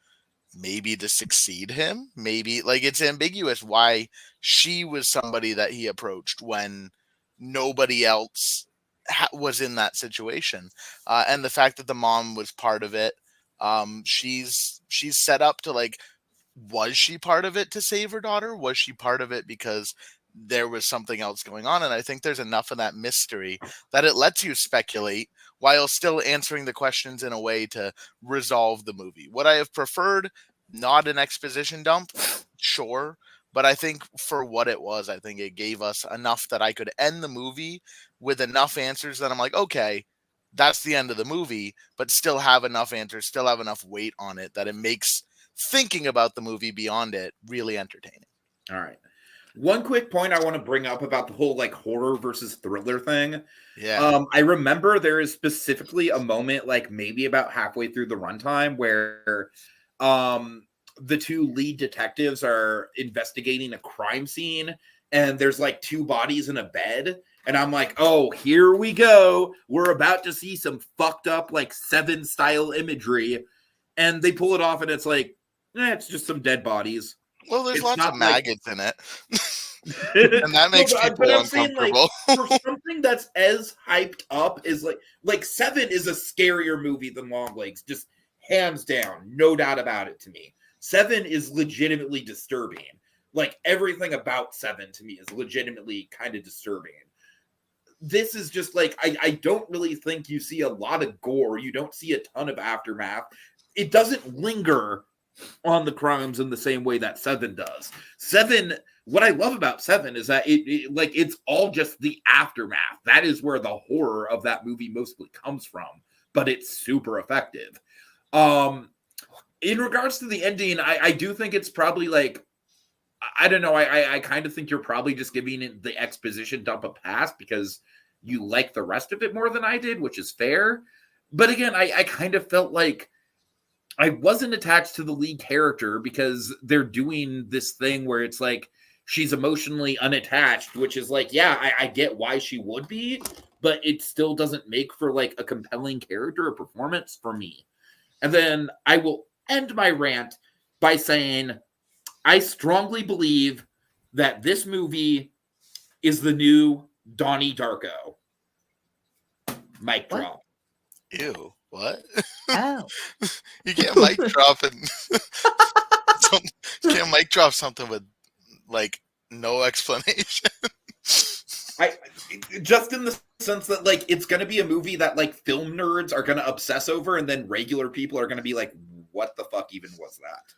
maybe to succeed him. Maybe, like, it's ambiguous why she was somebody that he approached when nobody else was in that situation. And the fact that the mom was part of it, she's set up to, like, was she part of it to save her daughter? Was she part of it because there was something else going on? And I think there's enough of that mystery that it lets you speculate while still answering the questions in a way to resolve the movie. Would I have preferred not an exposition dump? Sure. But I think for what it was, I think it gave us enough that I could end the movie with enough answers that I'm like, okay, that's the end of the movie, but still have enough answers, still have enough weight on it that it makes thinking about the movie beyond it really entertaining. All right. One quick point I want to bring up about the whole like horror versus thriller thing. Yeah. I remember there is specifically a moment like maybe about halfway through the runtime where the 2 lead detectives are investigating a crime scene and there's like 2 bodies in a bed. And I'm like, oh, here we go. We're about to see some fucked up like Seven style imagery. And they pull it off and it's like, it's just some dead bodies. Well, there's It's lots not of like- maggots in it. And that makes people I'm saying, uncomfortable. like, for something that's as hyped up is like Seven is a scarier movie than Longlegs, just hands down, no doubt about it to me. Seven is legitimately disturbing. Like everything about Seven to me is legitimately kind of disturbing. This is just like, I don't really think you see a lot of gore. You don't see a ton of aftermath. It doesn't linger on the crimes in the same way that Seven does. Seven, what I love about Seven is that it's all just the aftermath. That is where the horror of that movie mostly comes from, but it's super effective. In regards to the ending, I do think it's probably like, I don't know. I kind of think you're probably just giving it the exposition dump a pass because you like the rest of it more than I did, which is fair. But again, I kind of felt like I wasn't attached to the lead character because they're doing this thing where it's like she's emotionally unattached, which is like, yeah, I get why she would be, but it still doesn't make for like a compelling character or performance for me. And then I will end my rant by saying I strongly believe that this movie is the new Donnie Darko. Mic drop. Ew, what? Ow. You can't mic drop and you can't mic drop something with like no explanation. I just in the sense that like it's going to be a movie that like film nerds are going to obsess over, and then regular people are going to be like, "What the fuck even was that?"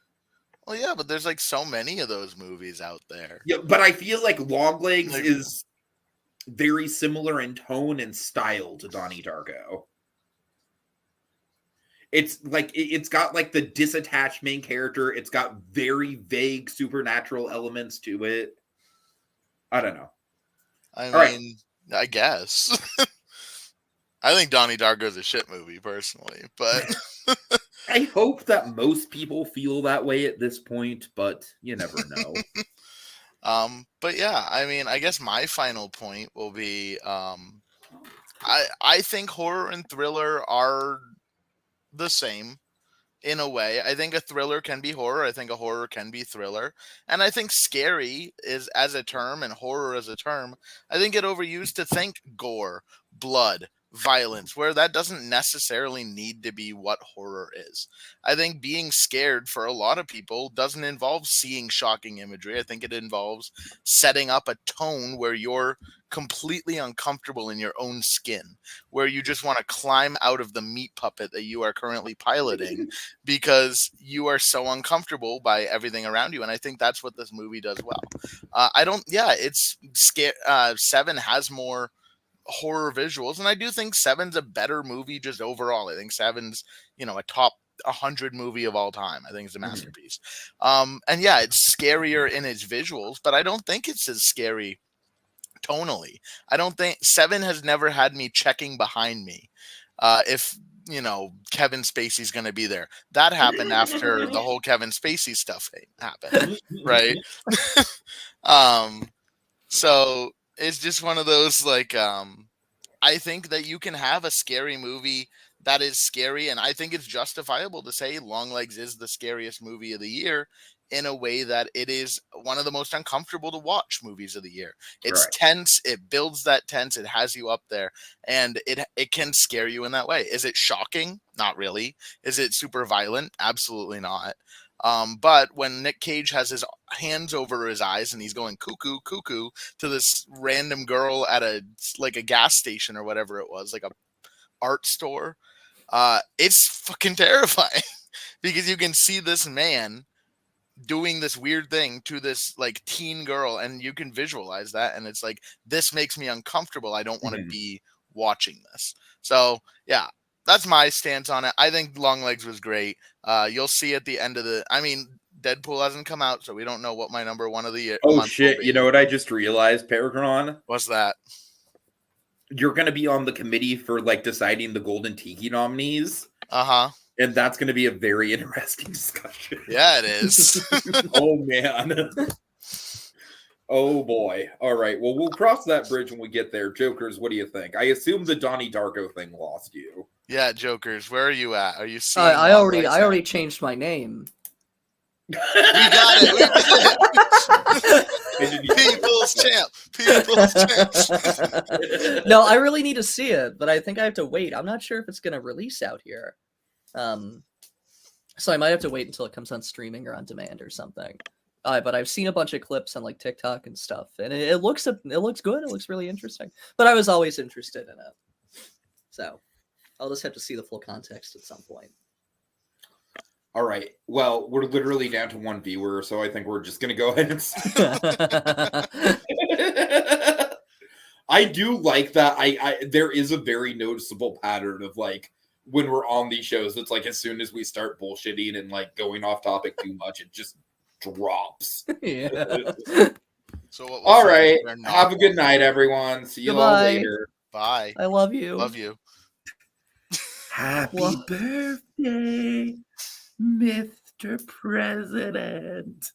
Well, yeah, but there's like so many of those movies out there. Yeah, but I feel like Longlegs is very similar in tone and style to Donnie Darko. It's like it's got like the disattached main character. It's got very vague supernatural elements to it. I don't know. I mean, I guess. I think Donnie Darko is a shit movie personally, but I hope that most people feel that way at this point, but you never know. But yeah, I mean, I guess my final point will be, I think horror and thriller are the same in a way. I think a thriller can be horror. I think a horror can be thriller. And I think scary is as a term and horror as a term, I think it overused to think gore, blood, violence, where that doesn't necessarily need to be what horror is. I think being scared for a lot of people doesn't involve seeing shocking imagery. I think it involves setting up a tone where you're completely uncomfortable in your own skin, where you just want to climb out of the meat puppet that you are currently piloting because you are so uncomfortable by everything around you. And I think that's what this movie does well. It's scary. Seven has more horror visuals, and I do think Seven's a better movie just overall. I think Seven's, a top 100 movie of all time. I think it's a masterpiece. And yeah, it's scarier in its visuals, but I don't think it's as scary tonally. I don't think Seven has never had me checking behind me if Kevin Spacey's going to be there. That happened after the whole Kevin Spacey stuff happened, right? So it's just one of those, like, I think that you can have a scary movie that is scary, and I think it's justifiable to say Longlegs is the scariest movie of the year in a way that it is one of the most uncomfortable to watch movies of the year. It's tense, it builds that tense, it has you up there, and it can scare you in that way. Is it shocking? Not really. Is it super violent? Absolutely not. But when Nick Cage has his hands over his eyes and he's going cuckoo, cuckoo to this random girl at a gas station or whatever it was, like a art store, it's fucking terrifying because you can see this man doing this weird thing to this like teen girl, and you can visualize that, and it's like, this makes me uncomfortable. I don't want to be watching this. So yeah, that's my stance on it. I think Longlegs was great. You'll see at the end of Deadpool hasn't come out, so we don't know what my number one of the year. Oh shit! You know what I just realized, Peregrin? What's that? You're going to be on the committee for like deciding the Golden Tiki nominees. And that's going to be a very interesting discussion. Yeah, it is. Oh man. Oh boy. All right. Well, we'll cross that bridge when we get there. Jokers, what do you think? I assume the Donnie Darko thing lost you. Yeah, Jokers, where are you at? Are you seeing? I already changed my name. We got it. People's champ. No, I really need to see it, but I think I have to wait. I'm not sure if it's going to release out here. So I might have to wait until it comes on streaming or on demand or something. But I've seen a bunch of clips on like TikTok and stuff, and it looks good. It looks really interesting. But I was always interested in it, so I'll just have to see the full context at some point. All right. Well, we're literally down to one viewer, so I think we're just going to go ahead and I do like that. There is a very noticeable pattern of like when we're on these shows, it's like as soon as we start bullshitting and like going off topic too much, it just drops. Yeah. So all right. Have a good night, everyone. See you all later. Bye. I love you. Love you. Happy What? birthday, Mr. President.